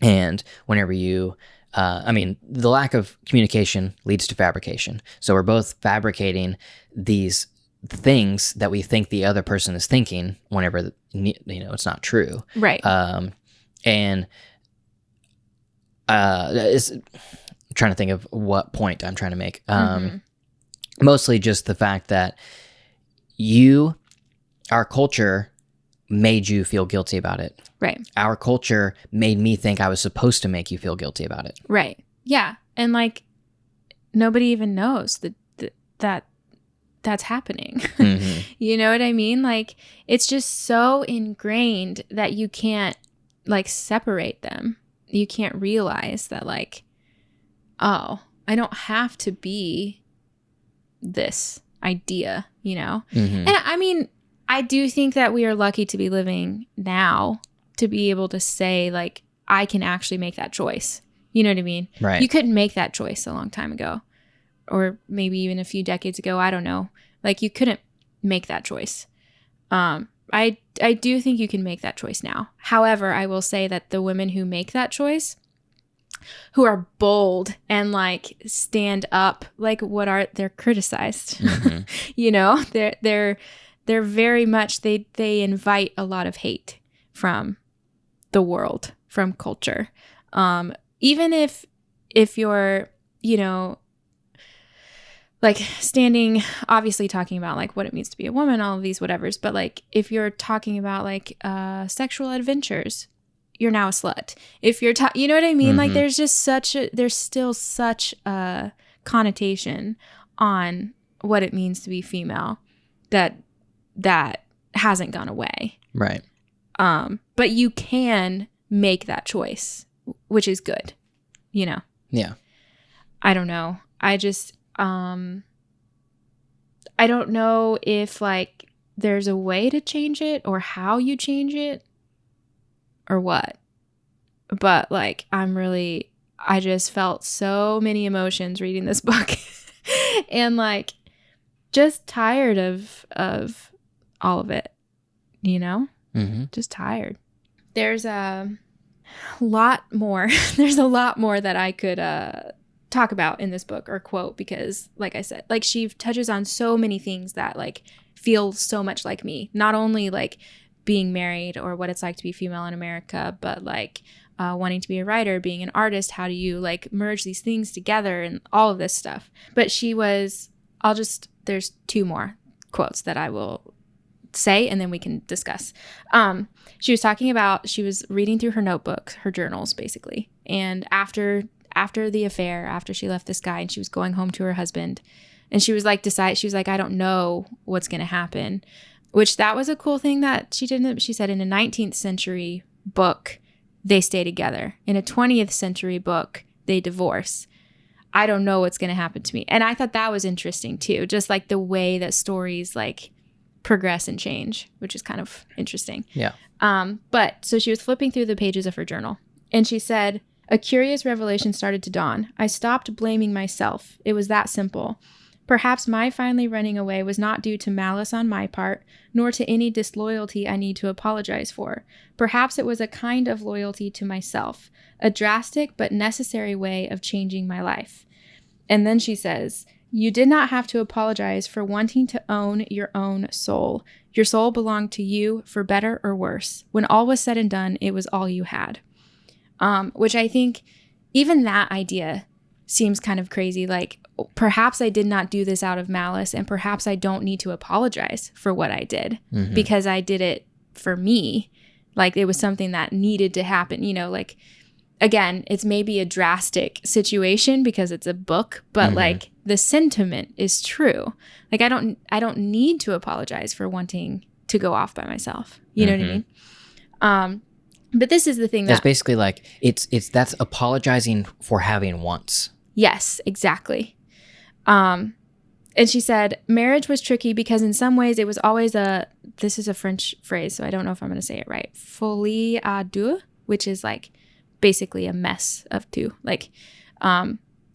And whenever you, the lack of communication leads to fabrication. So we're both fabricating these things that we think the other person is thinking whenever, you know, it's not true. Right. And I'm trying to think of what point I'm trying to make. Mostly just the fact that our culture made you feel guilty about it. Right. Our culture made me think I was supposed to make you feel guilty about it. Right. Yeah. And like nobody even knows that that's happening. Mm-hmm. You know what I mean? Like it's just so ingrained that you can't like separate them. You can't realize that like, oh, I don't have to be this idea, you know? Mm-hmm. And I mean, I do think that we are lucky to be living now to be able to say like, I can actually make that choice. You know what I mean? Right. You couldn't make that choice a long time ago, or maybe even a few decades ago. I don't know. Like you couldn't make that choice. I do think you can make that choice now. However, I will say that the women who make that choice, who are bold and like stand up, like they're criticized. Mm-hmm. You know, they're very much, they invite a lot of hate from the world, from culture. Even if you're, you know, like standing, obviously talking about like what it means to be a woman, all of these whatevers, but like if you're talking about like sexual adventures, you're now a slut. If you're you know what I mean? Mm-hmm. Like there's just there's still such a connotation on what it means to be female that hasn't gone away. Right. But you can make that choice, which is good, you know? Yeah. I don't know. I just, I don't know if like there's a way to change it or how you change it or what, but like, I just felt so many emotions reading this book and like just tired of all of it, you know? Mm-hmm. Just tired. There's a lot more. There's a lot more that I could talk about in this book or quote, because like I said, like she touches on so many things that like feel so much like me. Not only like being married or what it's like to be female in America, but like wanting to be a writer, being an artist. How do you like merge these things together and all of this stuff? But there's two more quotes that I will say and then we can discuss. She was talking about, she was reading through her notebooks, her journals basically, and after the affair, after she left this guy and she was going home to her husband, and she was like I don't know what's going to happen, which that was a cool thing that she didn't. She said in a 19th century book they stay together, in a 20th century book they divorce. I don't know what's going to happen to me. And I thought that was interesting too, just like the way that stories like progress and change, which is kind of interesting. Yeah. But so she was flipping through the pages of her journal and she said, a curious revelation started to dawn. I stopped blaming myself. It was that simple. Perhaps my finally running away was not due to malice on my part, nor to any disloyalty I need to apologize for. Perhaps it was a kind of loyalty to myself, a drastic but necessary way of changing my life. And then she says, you did not have to apologize for wanting to own your own soul. Your soul belonged to you for better or worse. When all was said and done, it was all you had. which I think even that idea seems kind of crazy. Like, perhaps I did not do this out of malice, and perhaps I don't need to apologize for what I did because I did it for me. Like, it was something that needed to happen, like, again, it's maybe a drastic situation because it's a book, but like the sentiment is true. Like, I don't need to apologize for wanting to go off by myself. You know what I mean? But this is the thing that's basically like, that's apologizing for having wants. Yes, exactly. And she said, marriage was tricky because in some ways it was always this is a French phrase, so I don't know if I'm going to say it right. Folie à deux, which is like basically a mess of two. Like,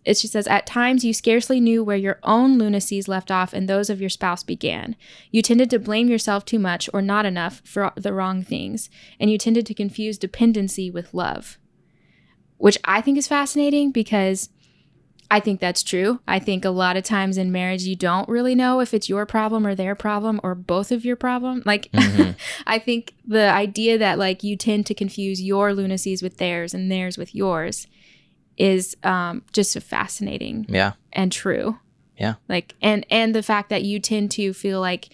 she says, at times you scarcely knew where your own lunacies left off and those of your spouse began. You tended to blame yourself too much or not enough for the wrong things, and you tended to confuse dependency with love, which I think is fascinating because I think that's true. I think a lot of times in marriage, you don't really know if it's your problem or their problem or both of your problem. Like, I think the idea that like you tend to confuse your lunacies with theirs and theirs with yours is just a fascinating and true. Yeah. Like, and the fact that you tend to feel like,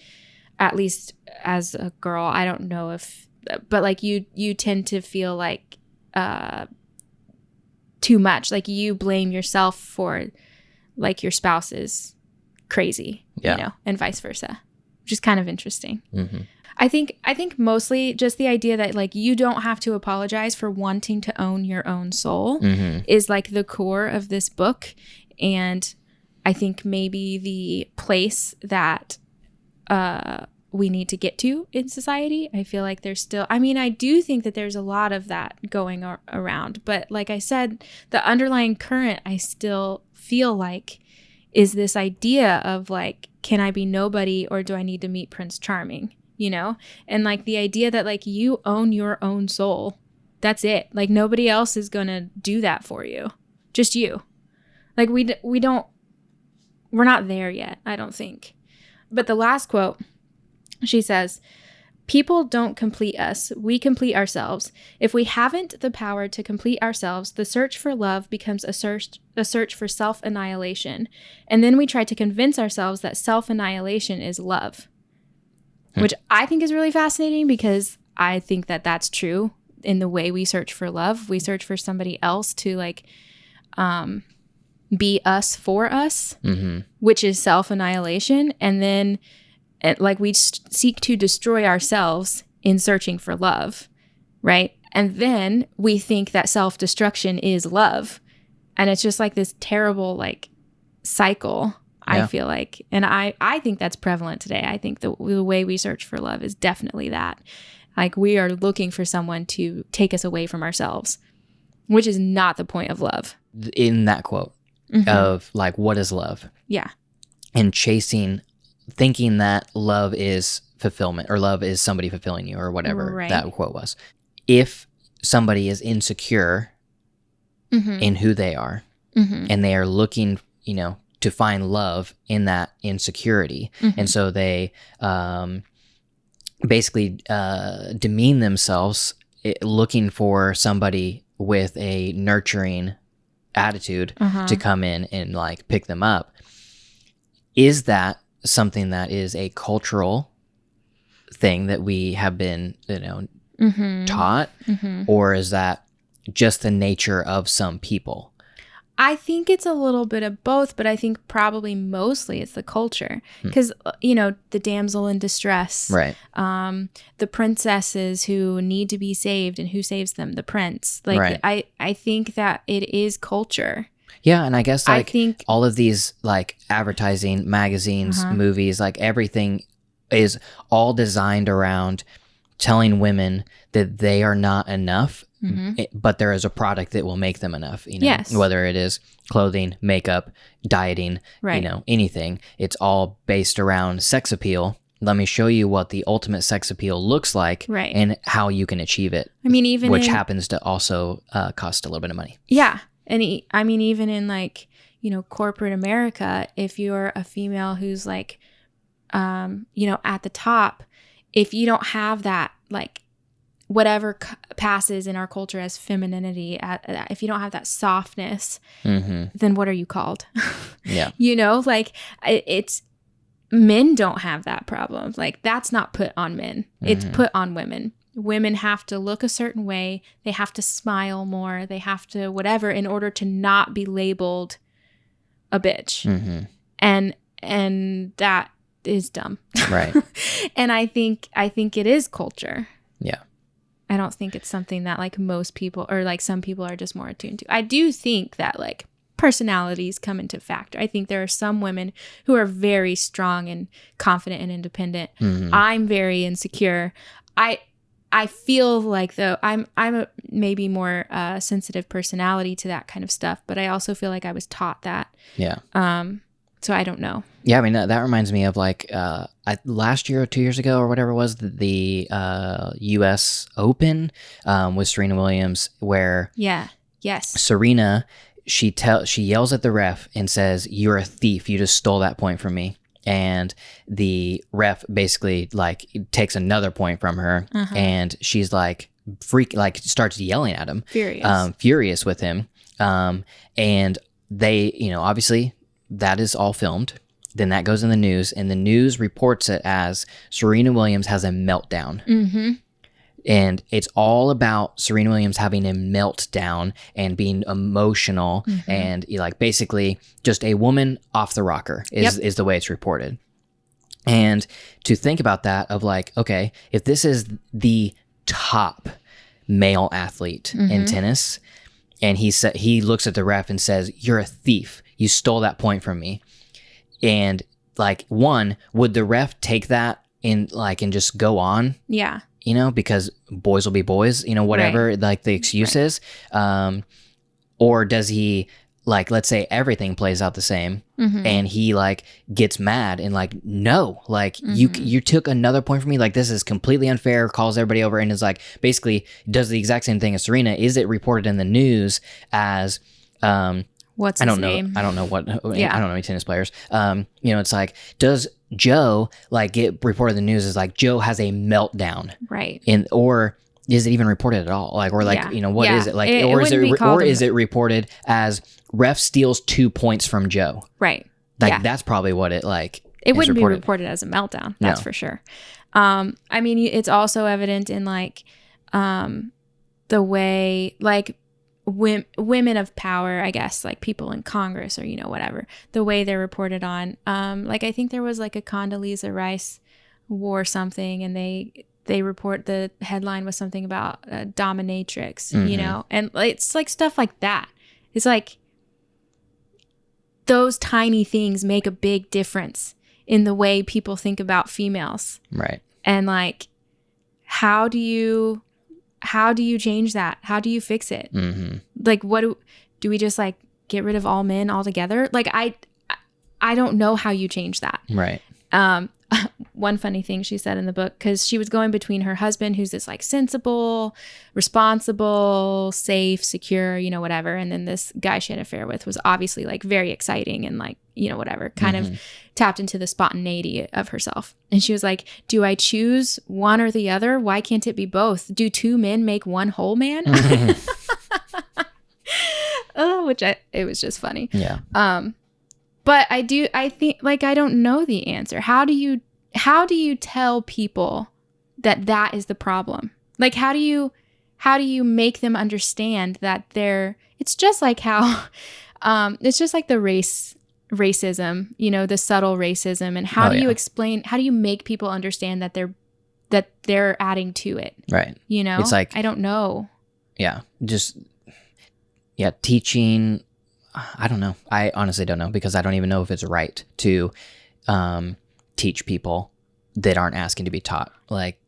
at least as a girl, I don't know if, but like you tend to feel like too much. Like, you blame yourself for like your spouse is crazy, and vice versa, which is kind of interesting. I think mostly just the idea that like you don't have to apologize for wanting to own your own soul is like the core of this book. And I think maybe the place that we need to get to in society. I feel like there's still, I do think that there's a lot of that going around. But like I said, the underlying current I still feel like is this idea of like, can I be nobody or do I need to meet Prince Charming? And like the idea that like you own your own soul. That's it. Like, nobody else is going to do that for you. Just you. Like, we're not there yet, I don't think. But the last quote, she says, people don't complete us. We complete ourselves. If we haven't the power to complete ourselves, the search for love becomes a search for self-annihilation. And then we try to convince ourselves that self-annihilation is love. Which I think is really fascinating because I think that that's true in the way we search for love. We search for somebody else to like be us for us, which is self-annihilation. And then like we seek to destroy ourselves in searching for love, right? And then we think that self-destruction is love. And it's just like this terrible like cycle. I feel like, and I think that's prevalent today. I think the way we search for love is definitely that. Like, we are looking for someone to take us away from ourselves, which is not the point of love. In that quote of like, what is love? Yeah. And thinking that love is fulfillment or love is somebody fulfilling you or whatever that quote was. If somebody is insecure in who they are and they are looking, to find love in that insecurity. And so they basically demean themselves looking for somebody with a nurturing attitude to come in and like pick them up. Is that something that is a cultural thing that we have been, taught? Or is that just the nature of some people? I think it's a little bit of both, but I think probably mostly it's the culture. Because, the damsel in distress. Right. The princesses who need to be saved, and who saves them? The prince. Like, I think that it is culture. Yeah, and I guess like all of these like advertising, magazines, movies, like everything is all designed around telling women that they are not enough, but there is a product that will make them enough, Yes. Whether it is clothing, makeup, dieting, anything. It's all based around sex appeal. Let me show you what the ultimate sex appeal looks like and how you can achieve it. Which happens to also cost a little bit of money. Yeah. And even in like, corporate America, if you're a female who's like, at the top, if you don't have that like whatever passes in our culture as femininity, if you don't have that softness, then what are you called? Yeah. Like it's men don't have that problem. Like that's not put on men. It's put on women. Women have to look a certain way. They have to smile more. They have to whatever in order to not be labeled a bitch. And that is dumb. Right. And I think it is culture. Yeah. I don't think it's something that like most people or like some people are just more attuned to. I do think that like personalities come into factor. I think there are some women who are very strong and confident and independent. I'm very insecure. I feel like though I'm a maybe more sensitive personality to that kind of stuff, but I also feel like I was taught that. Yeah. So I don't know. Yeah, I mean that reminds me of like last year or 2 years ago or whatever it was, the U.S. Open with Serena Williams, where Serena she yells at the ref and says, "You're a thief! You just stole that point from me." And the ref basically like takes another point from her, and she's like starts yelling at him, furious with him. And they, obviously that is all filmed. Then that goes in the news, and the news reports it as Serena Williams has a meltdown. And it's all about Serena Williams having a meltdown and being emotional and like basically just a woman off the rocker is the way it's reported. And to think about that of like, okay, if this is the top male athlete in tennis, and he looks at the ref and says, "You're a thief. You stole that point from me." And like, one, would the ref take that and just go on? Yeah. Because boys will be boys, whatever, like the excuse is. Or does he, like, let's say everything plays out the same and he like gets mad and like, no, like you took another point from me. Like, this is completely unfair, calls everybody over and is like, basically does the exact same thing as Serena. Is it reported in the news as, what's his name? I don't know what, I don't know any tennis players. It's like, does Joe like get reported in the news as like Joe has a meltdown, right? Or is it even reported at all? Like, or like, what is it like? Is it reported as ref steals 2 points from Joe? Right. Like that's probably what it like. It wouldn't be reported as a meltdown. That's for sure. I mean, it's also evident in like, the way like women of power, I guess, like people in Congress or, whatever, the way they're reported on. Like, I think there was like a Condoleezza Rice wore something and they report the headline was something about a dominatrix, and it's like stuff like that. It's like those tiny things make a big difference in the way people think about females. Right. And like, how do you change that? How do you fix it? Like, what do we just like get rid of all men altogether? Like, I don't know how you change that. Right. One funny thing she said in the book, because she was going between her husband, who's this like sensible, responsible, safe, secure, whatever. And then this guy she had an affair with was obviously like very exciting and like, whatever, kind of tapped into the spontaneity of herself. And she was like, do I choose one or the other? Why can't it be both? Do two men make one whole man? It was just funny. Yeah. But I think like, I don't know the answer. How do you tell people that is the problem? Like, how do you make them understand that it's just like how, it's just like the racism, the subtle racism, and how do you make people understand that they're adding to it? Right. It's like, I don't know. Yeah. Just, teaching. I don't know. I honestly don't know, because I don't even know if it's right to teach people that aren't asking to be taught. Like,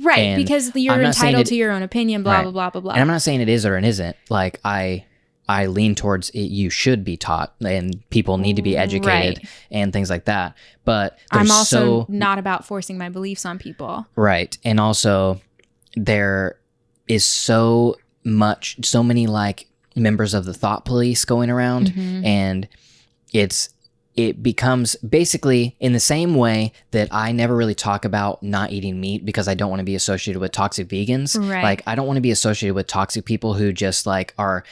right, because you're entitled to your own opinion, blah, blah, blah, blah, blah. And I'm not saying it is or it isn't. Like, I lean towards it, you should be taught and people need to be educated and things like that. But I'm also not about forcing my beliefs on people. Right. And also there is so many like members of the thought police going around, and it's it becomes basically in the same way that I never really talk about not eating meat because I don't want to be associated with toxic vegans. Right. Like, I don't want to be associated with toxic people who just like are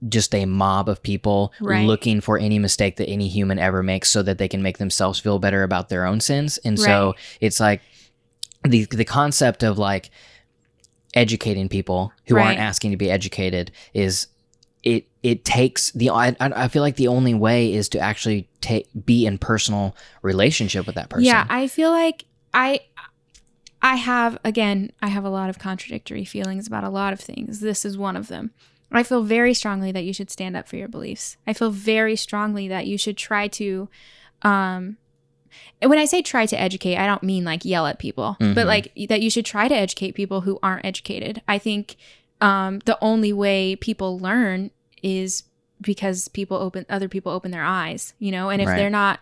just a mob of people Right. looking for any mistake that any human ever makes so that they can make themselves feel better about their own sins. And so it's like the concept of like educating people who Right. aren't asking to be educated is it takes I feel like the only way is to actually be in personal relationship with that person. Yeah, I feel like I have a lot of contradictory feelings about a lot of things. This is one of them. I feel very strongly that you should stand up for your beliefs. I feel very strongly that you should try to and when I say try to educate, I don't mean like yell at people, but like that you should try to educate people who aren't educated. I think the only way people learn is because other people open their eyes, you know, and if they're not,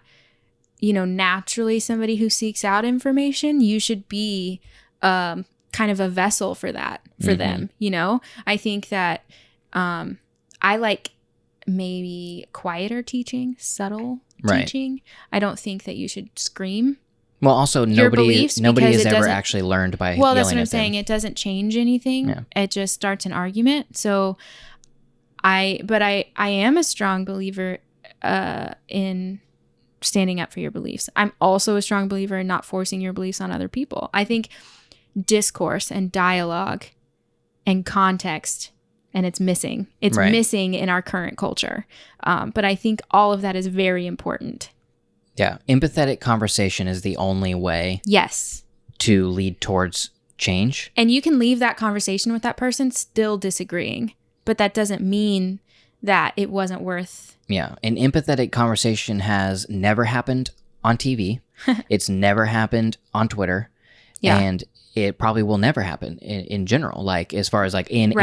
you know, naturally somebody who seeks out information, you should be kind of a vessel for that, for them, you know. I think that I like maybe quieter teaching, subtle teaching. I don't think that you should scream. Well, also nobody has ever actually learned by well, that's yelling what I'm at them. saying. It doesn't change anything. Yeah. It just starts an argument. So I am a strong believer in standing up for your beliefs. I'm also a strong believer in not forcing your beliefs on other people. I think discourse and dialogue and context, and it's missing. It's missing in our current culture. But I think all of that is very important. Yeah. Empathetic conversation is the only way to lead towards change. And you can leave that conversation with that person still disagreeing, but that doesn't mean that it wasn't worth. Yeah. An empathetic conversation has never happened on TV. It's never happened on Twitter. Yeah. And it probably will never happen in general, like as far as like in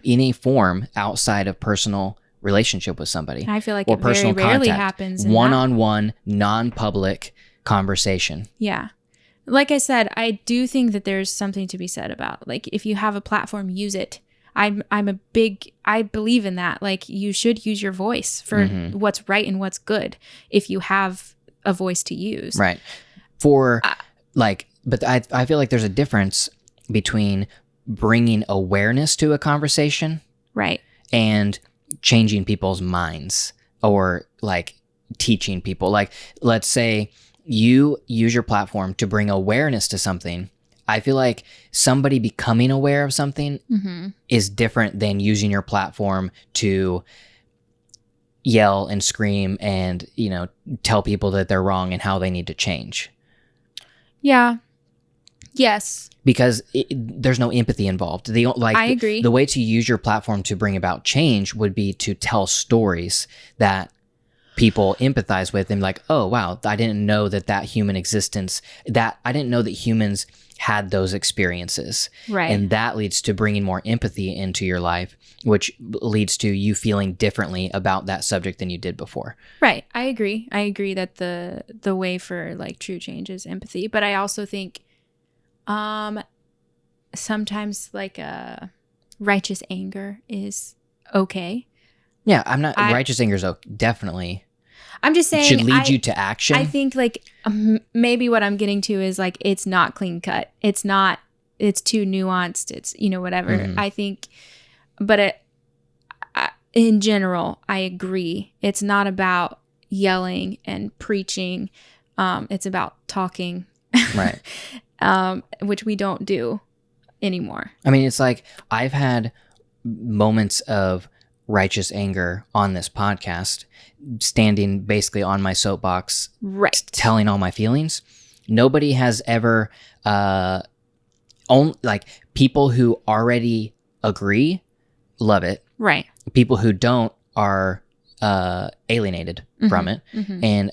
a form outside of personal relationship with somebody. I feel like or it very rarely happens. One-on-one, non-public conversation. Yeah. Like I said, I do think that there's something to be said about, like, if you have a platform, use it. I believe in that. Like, you should use your voice for what's right and what's good if you have a voice to use. Right. But I feel like there's a difference between bringing awareness to a conversation. Right. And changing people's minds or like teaching people. Like, let's say you use your platform to bring awareness to something. I feel like somebody becoming aware of something is different than using your platform to yell and scream and, you know, tell people that they're wrong and how they need to change. Yeah. Yes. Because there's no empathy involved. I agree. The way to use your platform to bring about change would be to tell stories that people empathize with and like, oh, wow, I didn't know that human existence, I didn't know that humans had those experiences. Right. And that leads to bringing more empathy into your life, which leads to you feeling differently about that subject than you did before. Right. I agree. I agree that the way for like true change is empathy. But I also think sometimes like righteous anger is okay. Yeah, righteous anger is definitely. I'm just saying should lead you to action. I think like maybe what I'm getting to is like it's not clean cut. It's too nuanced. It's, you know, whatever. I think, but in general, I agree. It's not about yelling and preaching. It's about talking. Right. Which we don't do anymore. I mean, it's like I've had moments of righteous anger on this podcast, standing basically on my soapbox, telling all my feelings. Nobody has ever, people who already agree, love it. Right. People who don't are alienated from it. And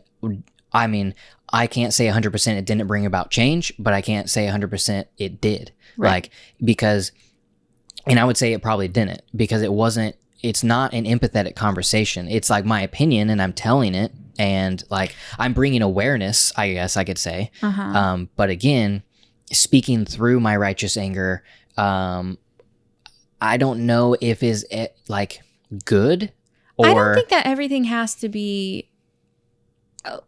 I mean, I can't say 100% it didn't bring about change, but I can't say 100% it did. Right. And I would say it probably didn't, because it's not an empathetic conversation. It's like my opinion and I'm telling it, and like I'm bringing awareness, I guess I could say. But again, speaking through my righteous anger, I don't know if is like good or. I don't think that everything has to be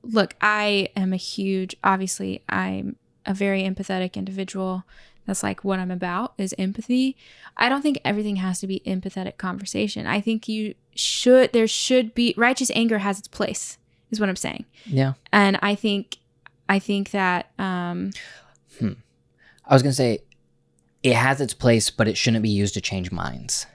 look, obviously, I'm a very empathetic individual. That's like what I'm about is empathy. I don't think everything has to be empathetic conversation. I think there should be, righteous anger has its place, is what I'm saying. Yeah. And I think that, I was going to say it has its place, but it shouldn't be used to change minds.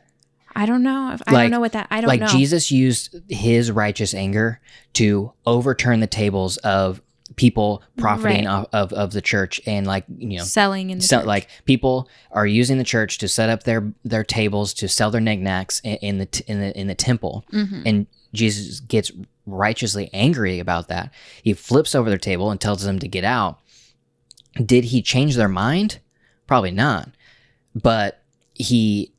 I don't know. I don't know what that, I don't know. Like Jesus used his righteous anger to overturn the tables of people profiting of the church and like, selling in the church. Like people are using the church to set up their tables to sell their knickknacks in the temple. Mm-hmm. And Jesus gets righteously angry about that. He flips over their table and tells them to get out. Did he change their mind? Probably not. But he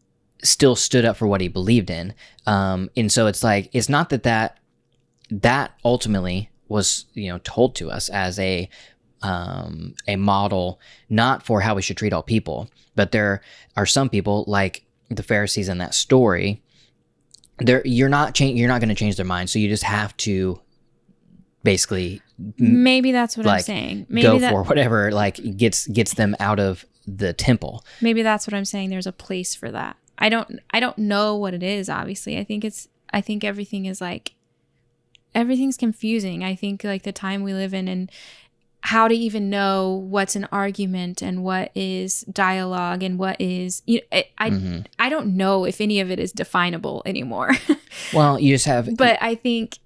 still stood up for what he believed in. And so it's like, it's not that ultimately was, told to us as a model, not for how we should treat all people, but there are some people like the Pharisees in that story. You're not going to change their mind, so you just have to basically maybe that's what I'm saying. Maybe for whatever gets them out of the temple. Maybe that's what I'm saying. There's a place for that. I don't know what it is. Obviously, I think everything is everything's confusing. I think the time we live in and how to even know what's an argument and what is dialogue and what is, I don't know if any of it is definable anymore. Well, you just have, but I think,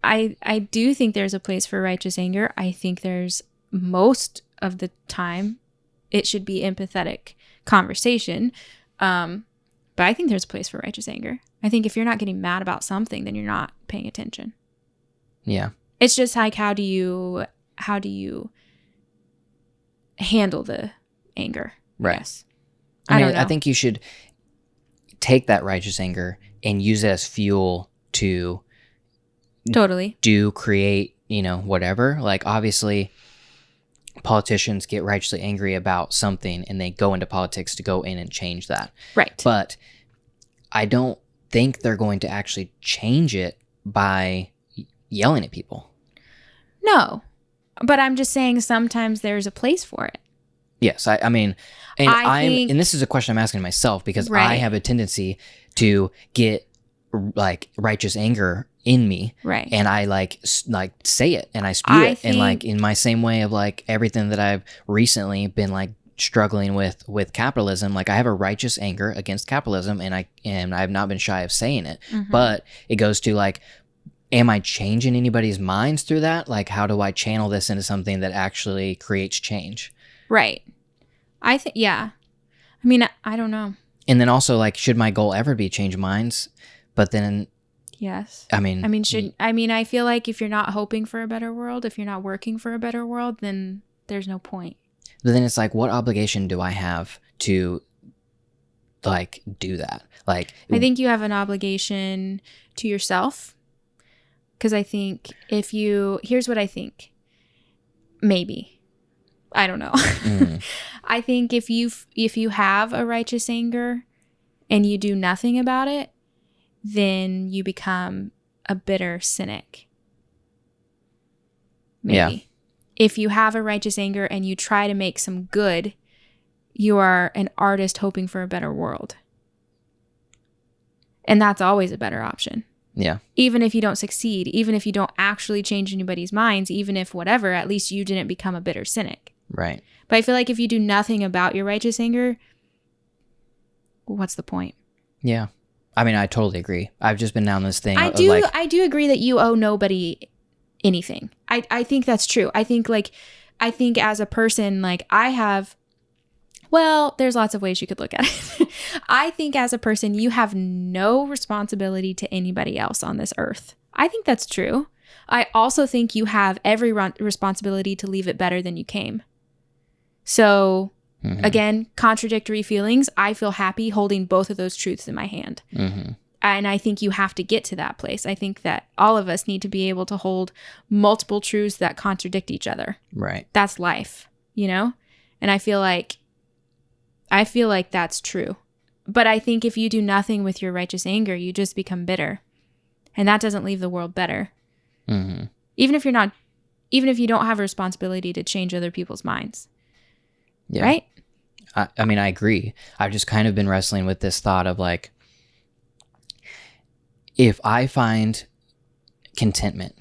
I do think there's a place for righteous anger. I think there's most of the time it should be empathetic conversation. But I think there's a place for righteous anger. I think if you're not getting mad about something, then you're not paying attention. Yeah. It's just like, how do you handle the anger? Right. Yes. I don't know. I think you should take that righteous anger and use it as fuel to totally create, whatever. Like obviously politicians get righteously angry about something and they go into politics to go in and change that. Right. But I don't think they're going to actually change it by yelling at people. No, but I'm just saying sometimes there's a place for it. Yes, I mean, and and this is a question I'm asking myself because I have a tendency to get righteous anger in me, right? And I say it and I spew it, and in my same way of everything that I've recently been struggling with capitalism. I have a righteous anger against capitalism, and I've not been shy of saying it, but it goes to am I changing anybody's minds through that? How do I channel this into something that actually creates change? Right. I think, yeah. I mean, I don't know. And then also, should my goal ever be change minds? But then, yes. I feel like if you're not hoping for a better world, if you're not working for a better world, then there's no point. But then it's what obligation do I have to do that? I think you have an obligation to yourself. Because I think here's what I think. Maybe. I don't know. I think if you have a righteous anger and you do nothing about it, then you become a bitter cynic. Maybe. Yeah. If you have a righteous anger and you try to make some good, you are an artist hoping for a better world. And that's always a better option. Yeah. Even if you don't succeed, even if you don't actually change anybody's minds, even if whatever, at least you didn't become a bitter cynic. Right. But I feel like if you do nothing about your righteous anger, what's the point? Yeah. I mean, I totally agree. I've just been down this thing. I do agree that you owe nobody anything. I think that's true. I think as a person, I have, well, there's lots of ways you could look at it. I think as a person, you have no responsibility to anybody else on this earth. I think that's true. I also think you have every responsibility to leave it better than you came. So, again, contradictory feelings. I feel happy holding both of those truths in my hand. And I think you have to get to that place. I think that all of us need to be able to hold multiple truths that contradict each other. Right. That's life, And I feel like that's true. But I think if you do nothing with your righteous anger, you just become bitter. And that doesn't leave the world better. Even if you don't have a responsibility to change other people's minds. Yeah. Right? I mean, I agree. I've just kind of been wrestling with this thought of like, if I find contentment,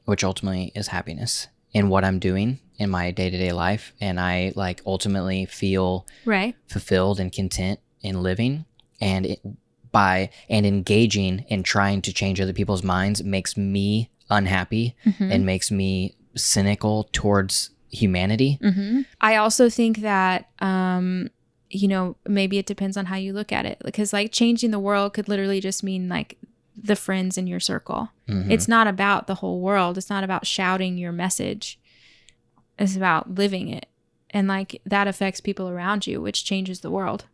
which ultimately is happiness, in what I'm doing in my day-to-day life, and I like ultimately feel right, fulfilled and content in living, and engaging and trying to change other people's minds makes me unhappy and makes me cynical towards humanity. I also think that maybe it depends on how you look at it, because like changing the world could literally just mean like the friends in your circle. It's not about the whole world. It's not about shouting your message. It's about living it, and like that affects people around you, which changes the world.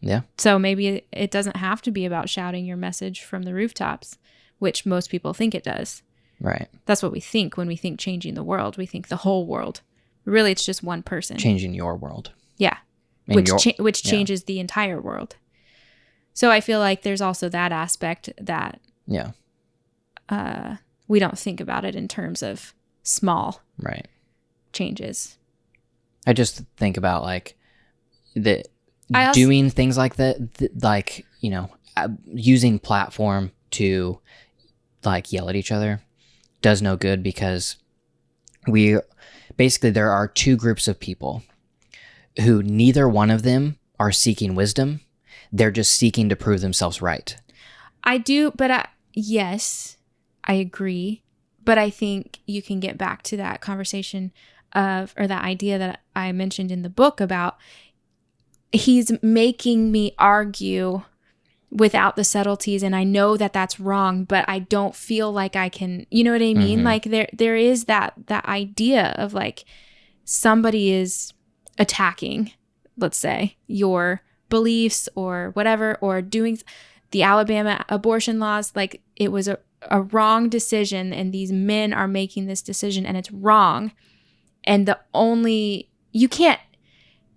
Yeah. So maybe it doesn't have to be about shouting your message from the rooftops, which most people think it does. Right. That's what we think when we think changing the world. We think the whole world. Really, it's just one person. Changing your world. Yeah. Which changes the entire world. So I feel like there's also that aspect that we don't think about it in terms of small changes. I just think about like doing things like that, like, you know, using platform to like yell at each other does no good, because there are two groups of people who neither one of them are seeking wisdom. They're just seeking to prove themselves right. I do, but yes, I agree. But I think you can get back to that conversation or that idea that I mentioned in the book about he's making me argue without the subtleties, and I know that that's wrong, but I don't feel like I can, you know what I mean? Like there is that idea of like somebody is attacking, let's say, your beliefs or whatever, or doing the Alabama abortion laws, like it was a wrong decision, and these men are making this decision and it's wrong. And you can't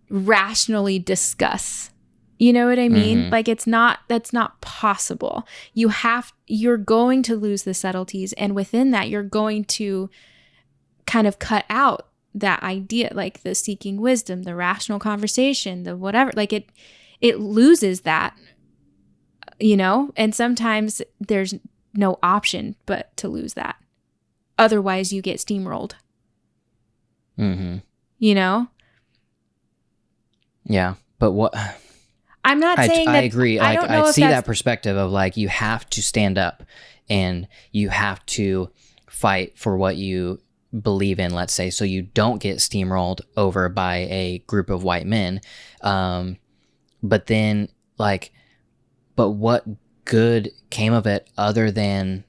rationally discuss, you know what I mean? Like that's not possible. You're going to lose the subtleties, and within that you're going to kind of cut out that idea, like the seeking wisdom, the rational conversation, the whatever, like it loses that, you know? And sometimes there's no option but to lose that. Otherwise you get steamrolled. You know? Yeah. But what... I'm not saying that... I agree. I Like, don't know I if see that's... that perspective of like, you have to stand up and you have to fight for what you believe in, let's say, so you don't get steamrolled over by a group of white men. But then like, but what good came of it other than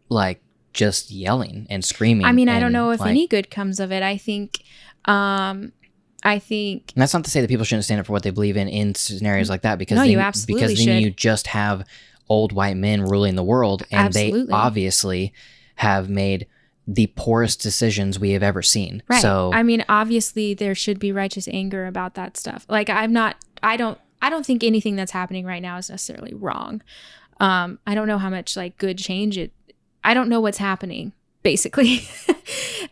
like just yelling and screaming? I mean, I don't know if any good comes of it. I think and that's not to say that people shouldn't stand up for what they believe in scenarios like that, because you absolutely should. You just have old white men ruling the world, and they obviously have made the poorest decisions we have ever seen. Right. So I mean, obviously there should be righteous anger about that stuff. Like I don't think anything that's happening right now is necessarily wrong. I don't know how much like good change I don't know what's happening, basically.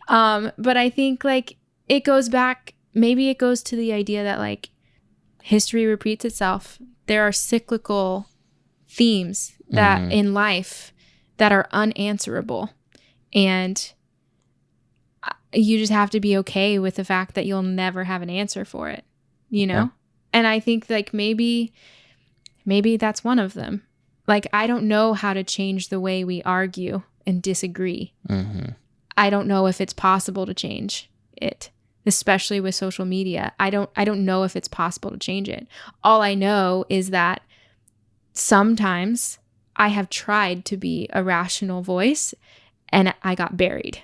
But I think like it goes back, maybe it goes to the idea that like history repeats itself. There are cyclical themes that in life that are unanswerable, and you just have to be okay with the fact that you'll never have an answer for it, you know? Yeah. And I think like maybe that's one of them. Like, I don't know how to change the way we argue and disagree. I don't know if it's possible to change it, especially with social media. I don't know if it's possible to change it. All I know is that sometimes I have tried to be a rational voice and I got buried.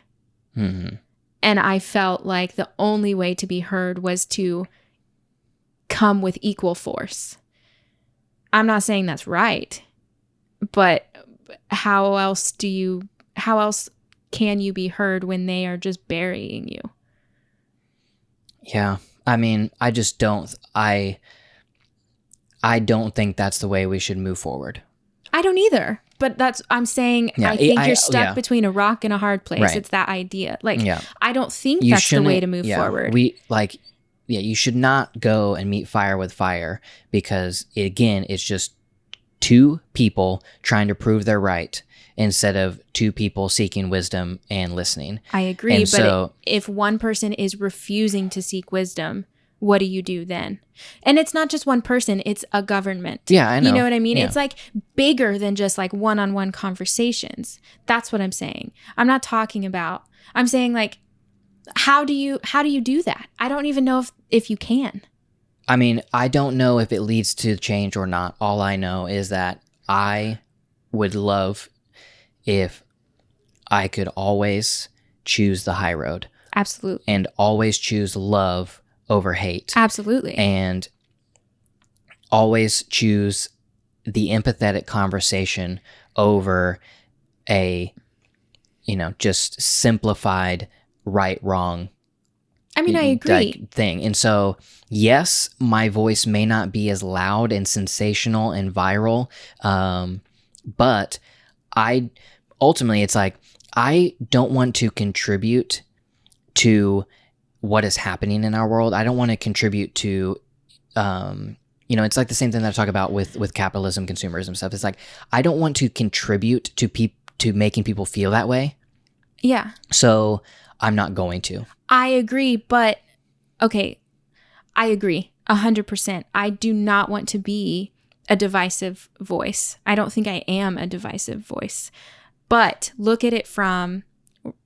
And I felt like the only way to be heard was to come with equal force. I'm not saying that's right, but how else can you be heard when they are just burying you? Yeah. I mean, I just don't, I don't think that's the way we should move forward. I don't either. But I'm saying, Yeah, I think I- you're stuck yeah. between a rock and a hard place. Right. It's that idea. Like, Yeah. I don't think You that's the way shouldn't- to move yeah, forward. You should not go and meet fire with fire, because again, it's just two people trying to prove they're right instead of two people seeking wisdom and listening. I agree. And But so- if one person is refusing to seek wisdom, what do you do then? And it's not just one person, it's a government. Yeah, I know. You know what I mean? Yeah. It's like bigger than just like one-on-one conversations. That's what I'm saying. I'm saying like, how do you do that? I don't even know if you can. I mean, I don't know if it leads to change or not. All I know is that I would love if I could always choose the high road. Absolutely. And always choose love over hate. Absolutely. And always choose the empathetic conversation over a, just simplified right, wrong. I mean, I agree. Thing. And so, yes, my voice may not be as loud and sensational and viral, but ultimately, it's like, I don't want to contribute to what is happening in our world. I don't want to contribute to, it's like the same thing that I talk about with capitalism, consumerism stuff. It's like, I don't want to contribute to making people feel that way. Yeah. So I'm not going to. I agree, but okay, I agree 100%. I do not want to be a divisive voice. I don't think I am a divisive voice. But look at it from,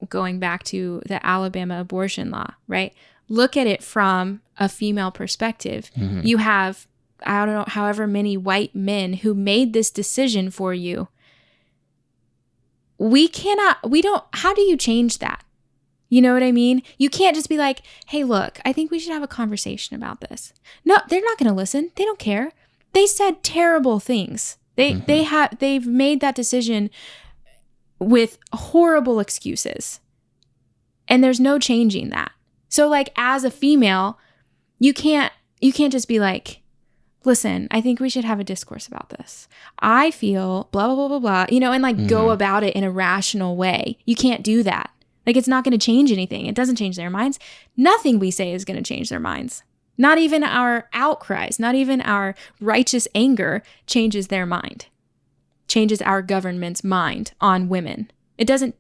going back to the Alabama abortion law, right? Look at it from a female perspective. Mm-hmm. You have, I don't know, however many white men who made this decision for you. How do you change that? You know what I mean? You can't just be like, hey, look, I think we should have a conversation about this. No, they're not going to listen. They don't care. They said terrible things. They've made that decision with horrible excuses. And there's no changing that. So like, as a female, you can't just be like, listen, I think we should have a discourse about this. I feel blah, blah, blah, blah, blah, and like go about it in a rational way. You can't do that. Like, it's not going to change anything. It doesn't change their minds. Nothing we say is going to change their minds. Not even our outcries, not even our righteous anger changes their mind. Changes our government's mind on women. It doesn't.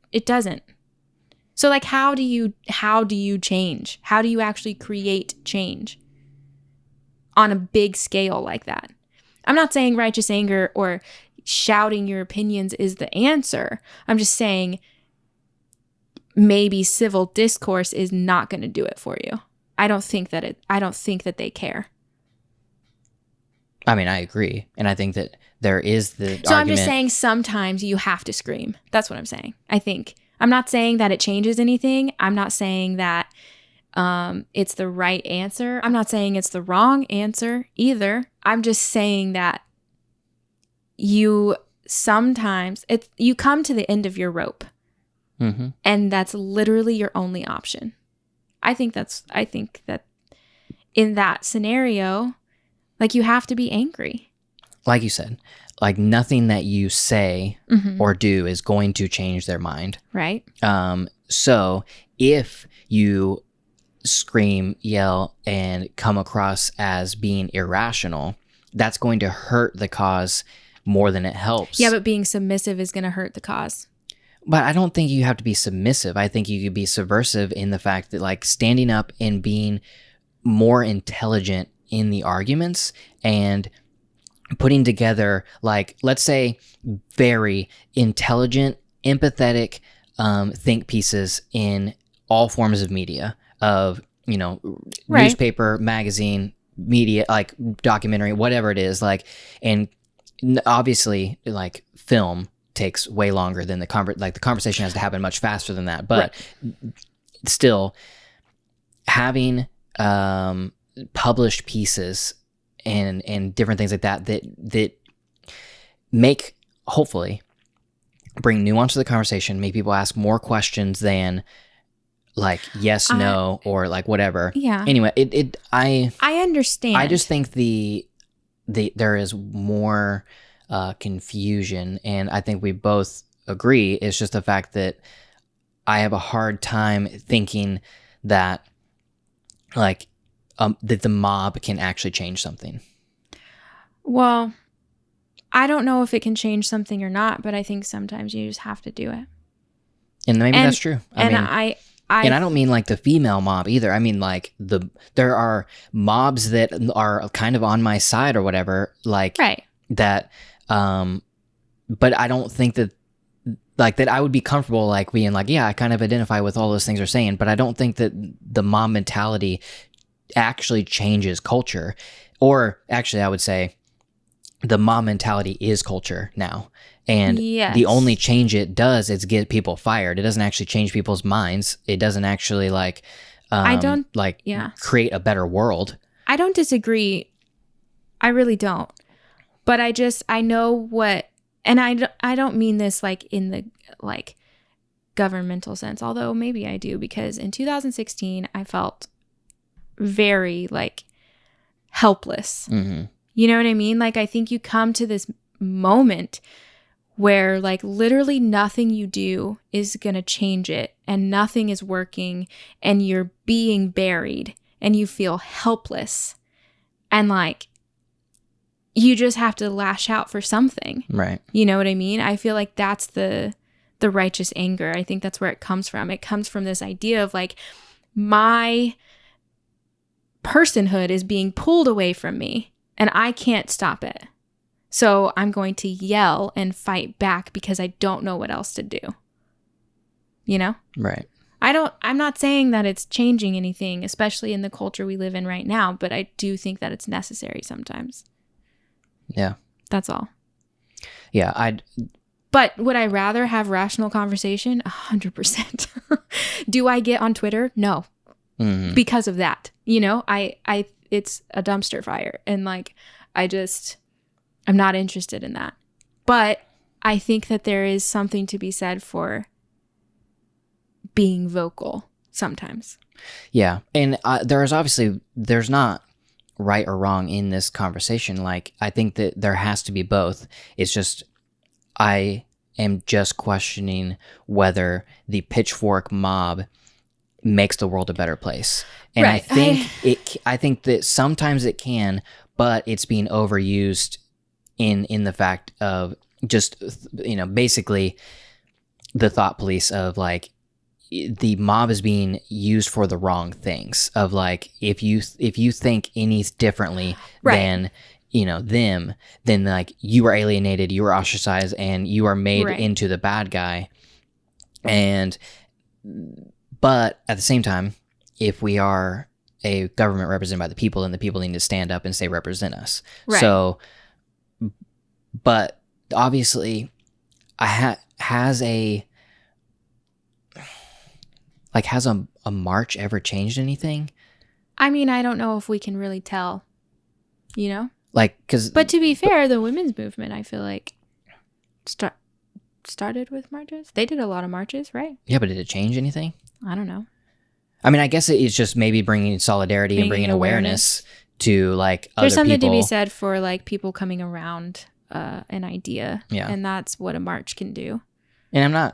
So like, how do you change? How do you actually create change on a big scale like that? I'm not saying righteous anger or shouting your opinions is the answer. I'm just saying maybe civil discourse is not going to do it for you. I don't think that they care. I mean, I agree. And I think that there is the argument. I'm just saying sometimes you have to scream. That's what I'm saying. I'm not saying that it changes anything. I'm not saying that it's the right answer. I'm not saying it's the wrong answer either. I'm just saying that you come to the end of your rope. Mm-hmm. And that's literally your only option. I think that in that scenario, like, you have to be angry. Like you said, like, nothing that you say or do is going to change their mind. Right. So if you scream, yell, and come across as being irrational, that's going to hurt the cause more than it helps. Yeah, but being submissive is going to hurt the cause. But I don't think you have to be submissive. I think you could be subversive in the fact that, like, standing up and being more intelligent in the arguments and putting together, like, let's say, very intelligent, empathetic think pieces in all forms of media, of, right. Newspaper, magazine, media, like documentary, whatever it is, like, and obviously, like, film takes way longer than the conversation has to happen much faster than that. But still, having published pieces and different things like that make, hopefully, bring nuance to the conversation, make people ask more questions than like yes, no, or like whatever. Yeah. Anyway, I understand. I just think there is more confusion. And I think we both agree. It's just the fact that I have a hard time thinking that like that the mob can actually change something. Well, I don't know if it can change something or not, but I think sometimes you just have to do it. And maybe that's true. I don't mean like the female mob either. I mean like there are mobs that are kind of on my side or whatever, like right. that. But I don't think that like that I would be comfortable like being like, yeah, I kind of identify with all those things they're saying, but I don't think that the mob mentality actually changes culture. Or actually, I would say the mob mentality is culture now. And the only change it does is get people fired. It doesn't actually change people's minds. It doesn't actually like create a better world. I don't disagree. I really don't. But I know what, and I don't mean this like in the like governmental sense, although maybe I do, because in 2016 I felt very like helpless. Mm-hmm. You know what I mean? Like I think you come to this moment where like literally nothing you do is going to change it, and nothing is working, and you're being buried, and you feel helpless, and like you just have to lash out for something. Right. You know what I mean? I feel like that's the righteous anger. I think that's where it comes from. It comes from this idea of like my personhood is being pulled away from me and I can't stop it. So I'm going to yell and fight back because I don't know what else to do. You know? Right. I'm not saying that it's changing anything, especially in the culture we live in right now, but I do think that it's necessary sometimes. Yeah. That's all. Yeah, But would I rather have rational conversation? 100%. Do I get on Twitter? No. Mm-hmm. Because of that. You know, it's a dumpster fire. And like, I'm not interested in that. But I think that there is something to be said for being vocal sometimes. Yeah. And there's not right or wrong in this conversation. Like, I think that there has to be both. It's just, I am just questioning whether the pitchfork mob makes the world a better place. And right. I think that sometimes it can, but it's being overused in the fact of just, you know, basically the thought police of like, the mob is being used for the wrong things of like, if you think any differently right. than, you know, them, then like you are alienated, you are ostracized, and you are made right. into the bad guy. But at the same time, if we are a government represented by the people, then the people need to stand up and say, represent us. Right. So, but obviously has a march ever changed anything? I mean, I don't know if we can really tell, you know? But to be fair, the women's movement, I feel like, started with marches. They did a lot of marches, right? Yeah, but did it change anything? I don't know. I mean, I guess it's just maybe bringing solidarity and bringing awareness to like other people. There's something to be said for like people coming around an idea. Yeah. And that's what a march can do. And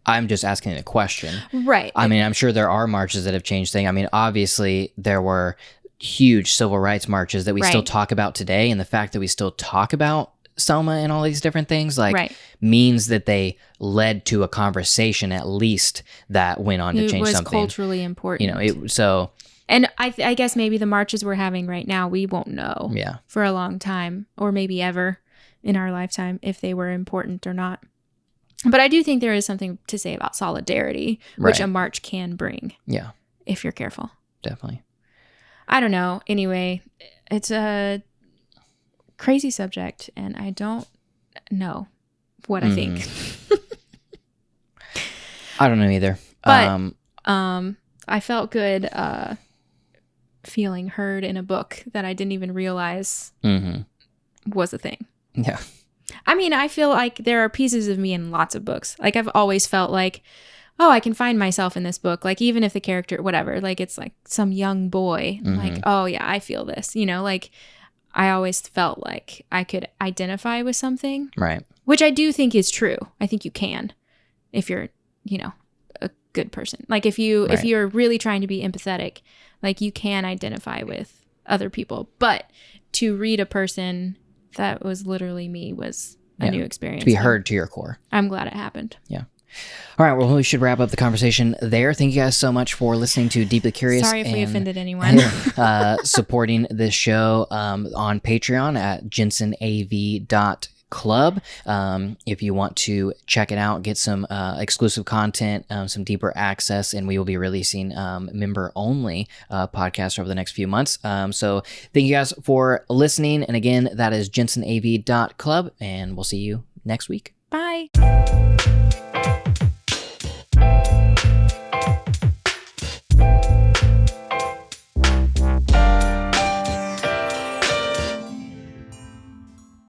I'm just asking a question. Right. I mean, I'm sure there are marches that have changed things. I mean, obviously there were huge civil rights marches that we right. still talk about today. And the fact that we still talk about Selma and all these different things like right. means that they led to a conversation at least that went on to change something. It was culturally important. You know, And I guess maybe the marches we're having right now, we won't know for a long time or maybe ever in our lifetime if they were important or not. But I do think there is something to say about solidarity, which right. a march can bring. Yeah. If you're careful. Definitely. I don't know. Anyway, it's a crazy subject, and I don't know what I think. I don't know either. But I felt good feeling heard in a book that I didn't even realize was a thing. Yeah. I mean, I feel like there are pieces of me in lots of books. Like, I've always felt like, oh, I can find myself in this book. Like, even if the character, whatever, like, it's like some young boy, like, oh, yeah, I feel this. You know, like, I always felt like I could identify with something. Right. Which I do think is true. I think you can if you're, a good person. Like if you're really trying to be empathetic, like you can identify with other people. But to read a person that was literally me was a new experience. To be heard to your core. I'm glad it happened. Yeah. All right. Well, we should wrap up the conversation there. Thank you guys so much for listening to Deeply Curious. Sorry if we offended anyone. Supporting this show on Patreon at jensenav.club. If you want to check it out, get some exclusive content, some deeper access, and we will be releasing member-only podcasts over the next few months. So thank you guys for listening. And again, that is jensenav.club, and we'll see you next week. Bye.